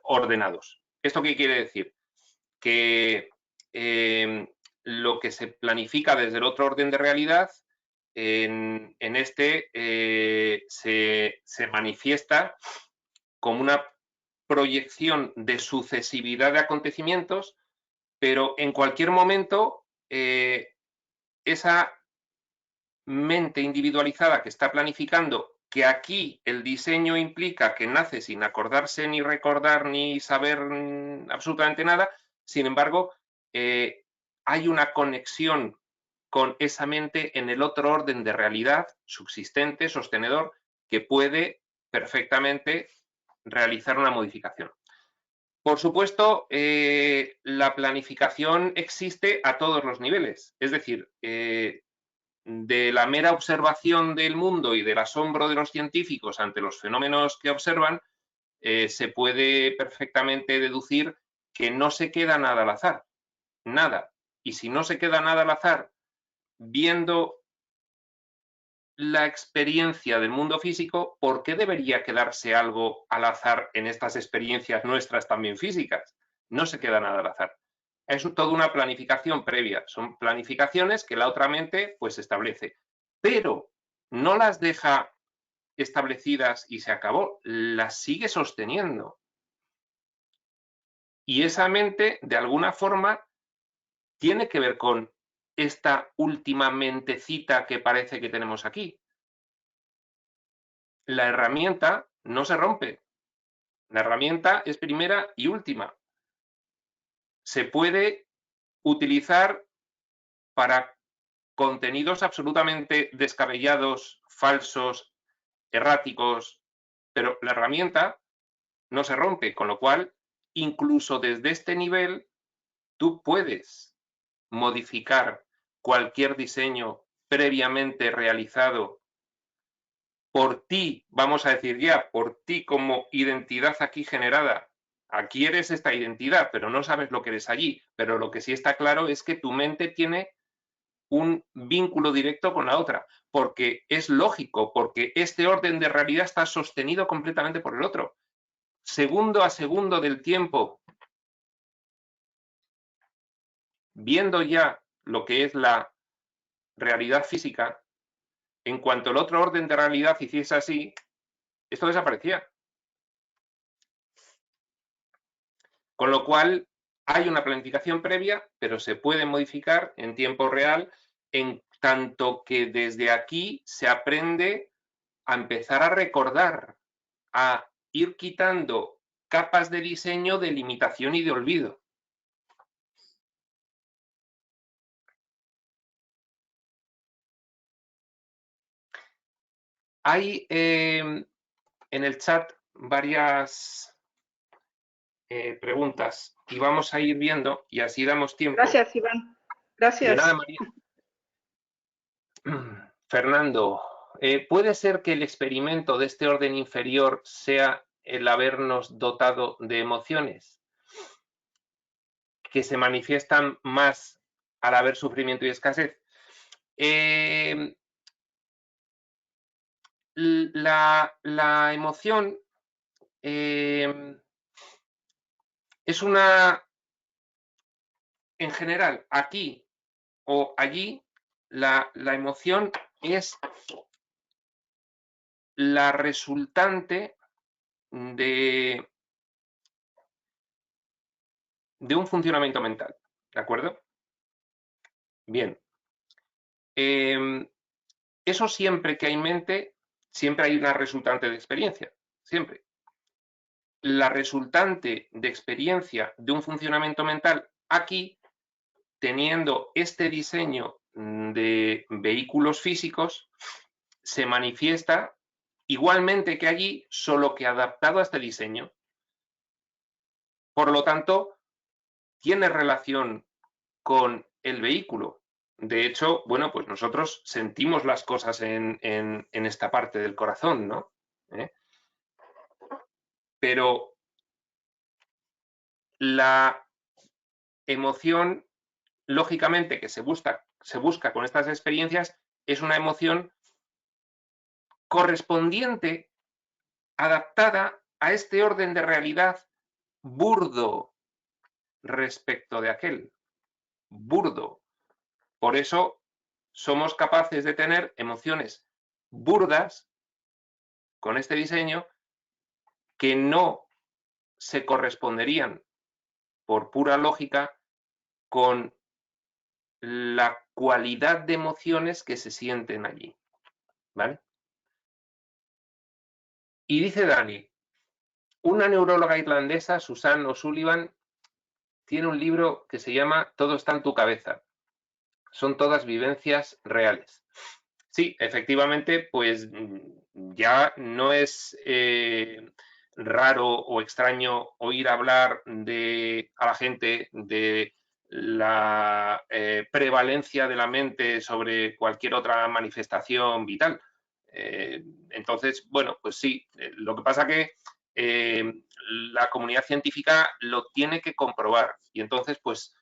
ordenados. ¿Esto qué quiere decir? Que lo que se planifica desde el otro orden de realidad, en este se manifiesta como una proyección de sucesividad de acontecimientos, pero en cualquier momento esa mente individualizada que está planificando, que aquí el diseño implica que nace sin acordarse ni recordar ni saber absolutamente nada, sin embargo, hay una conexión con esa mente en el otro orden de realidad subsistente, sostenedor, que puede perfectamente realizar una modificación. Por supuesto, la planificación existe a todos los niveles, es decir, de la mera observación del mundo y del asombro de los científicos ante los fenómenos que observan, se puede perfectamente deducir que no se queda nada al azar, nada. Y si no se queda nada al azar, viendo la experiencia del mundo físico, ¿por qué debería quedarse algo al azar en estas experiencias nuestras también físicas? No se queda nada al azar. Es toda una planificación previa. Son planificaciones que la otra mente pues establece, pero no las deja establecidas y se acabó, las sigue sosteniendo. Y esa mente, de alguna forma, tiene que ver con esta última mentecita que parece que tenemos aquí. La herramienta no se rompe. La herramienta es primera y última. Se puede utilizar para contenidos absolutamente descabellados, falsos, erráticos, pero la herramienta no se rompe, con lo cual, incluso desde este nivel, tú puedes modificar cualquier diseño previamente realizado por ti, vamos a decir ya, por ti como identidad aquí generada. Aquí eres esta identidad, pero no sabes lo que eres allí. Pero lo que sí está claro es que tu mente tiene un vínculo directo con la otra, porque es lógico, porque este orden de realidad está sostenido completamente por el otro. Segundo a segundo del tiempo, viendo ya lo que es la realidad física, en cuanto el otro orden de realidad hiciese así, esto desaparecía. Con lo cual, hay una planificación previa, pero se puede modificar en tiempo real, en tanto que desde aquí se aprende a empezar a recordar, a ir quitando capas de diseño de limitación y de olvido. Hay en el chat varias preguntas y vamos a ir viendo y así damos tiempo. Gracias, Iván. De nada, Gracias. María. Fernando, ¿puede ser que el experimento de este orden inferior sea el habernos dotado de emociones que se manifiestan más al haber sufrimiento y escasez? La emoción es una, en general, aquí o allí, la emoción es la resultante de un funcionamiento mental, ¿de acuerdo? Bien. Eso siempre que hay mente, siempre hay una resultante de experiencia, siempre. La resultante de experiencia de un funcionamiento mental aquí, teniendo este diseño de vehículos físicos, se manifiesta igualmente que allí, solo que adaptado a este diseño. Por lo tanto, tiene relación con el vehículo. De hecho, bueno, pues nosotros sentimos las cosas en esta parte del corazón, ¿no? Pero la emoción, lógicamente, que se busca con estas experiencias, es una emoción correspondiente, adaptada a este orden de realidad burdo respecto de aquel. Burdo. Por eso somos capaces de tener emociones burdas con este diseño que no se corresponderían por pura lógica con la cualidad de emociones que se sienten allí, ¿vale? Y dice Dani, una neuróloga irlandesa, Susan O'Sullivan, tiene un libro que se llama Todo está en tu cabeza. Son todas vivencias reales. Sí, efectivamente, pues ya no es raro o extraño oír hablar a la gente de la prevalencia de la mente sobre cualquier otra manifestación vital. Entonces, bueno, pues sí, lo que pasa que la comunidad científica lo tiene que comprobar y entonces, pues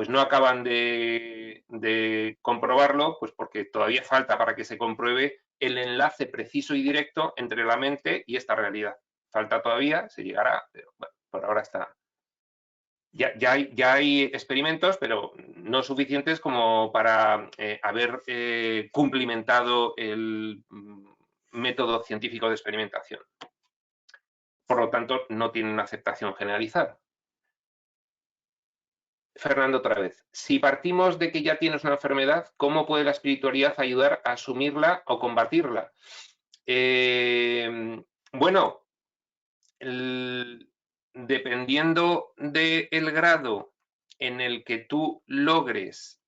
no acaban de comprobarlo, pues porque todavía falta para que se compruebe el enlace preciso y directo entre la mente y esta realidad. Falta todavía, se llegará, pero bueno, por ahora está. Ya hay experimentos, pero no suficientes como para haber cumplimentado el método científico de experimentación. Por lo tanto, no tienen aceptación generalizada. Fernando, otra vez. Si partimos de que ya tienes una enfermedad, ¿cómo puede la espiritualidad ayudar a asumirla o combatirla? Bueno, dependiendo del grado en el que tú logres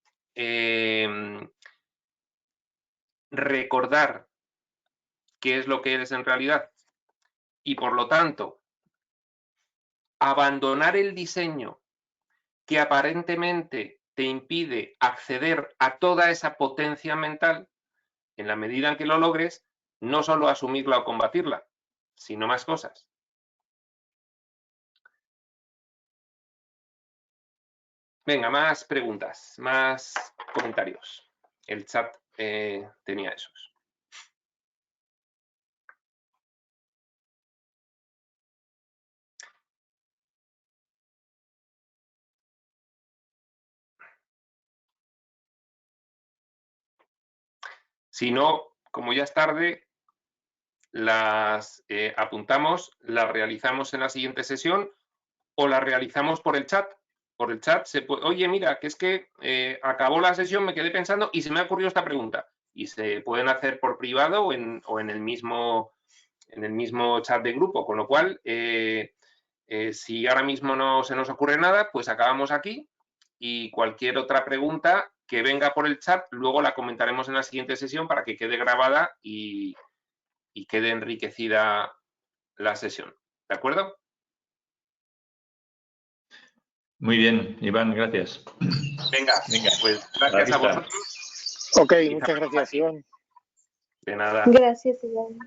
recordar qué es lo que eres en realidad y, por lo tanto, abandonar el diseño que aparentemente te impide acceder a toda esa potencia mental, en la medida en que lo logres, no solo asumirla o combatirla, sino más cosas. Venga, más preguntas, más comentarios. El chat tenía esos. Si no, como ya es tarde, las apuntamos, las realizamos en la siguiente sesión o las realizamos por el chat. Por el chat se puede, oye, mira, que es que acabó la sesión, me quedé pensando y se me ha ocurrido esta pregunta. Y se pueden hacer por privado o en el mismo chat de grupo, con lo cual, si ahora mismo no se nos ocurre nada, pues acabamos aquí y cualquier otra pregunta que venga por el chat, luego la comentaremos en la siguiente sesión para que quede grabada y quede enriquecida la sesión. ¿De acuerdo? Muy bien, Iván, gracias. Venga, pues gracias a vosotros. Ok, Quizá muchas más gracias, fácil. Iván. De nada. Gracias, Iván.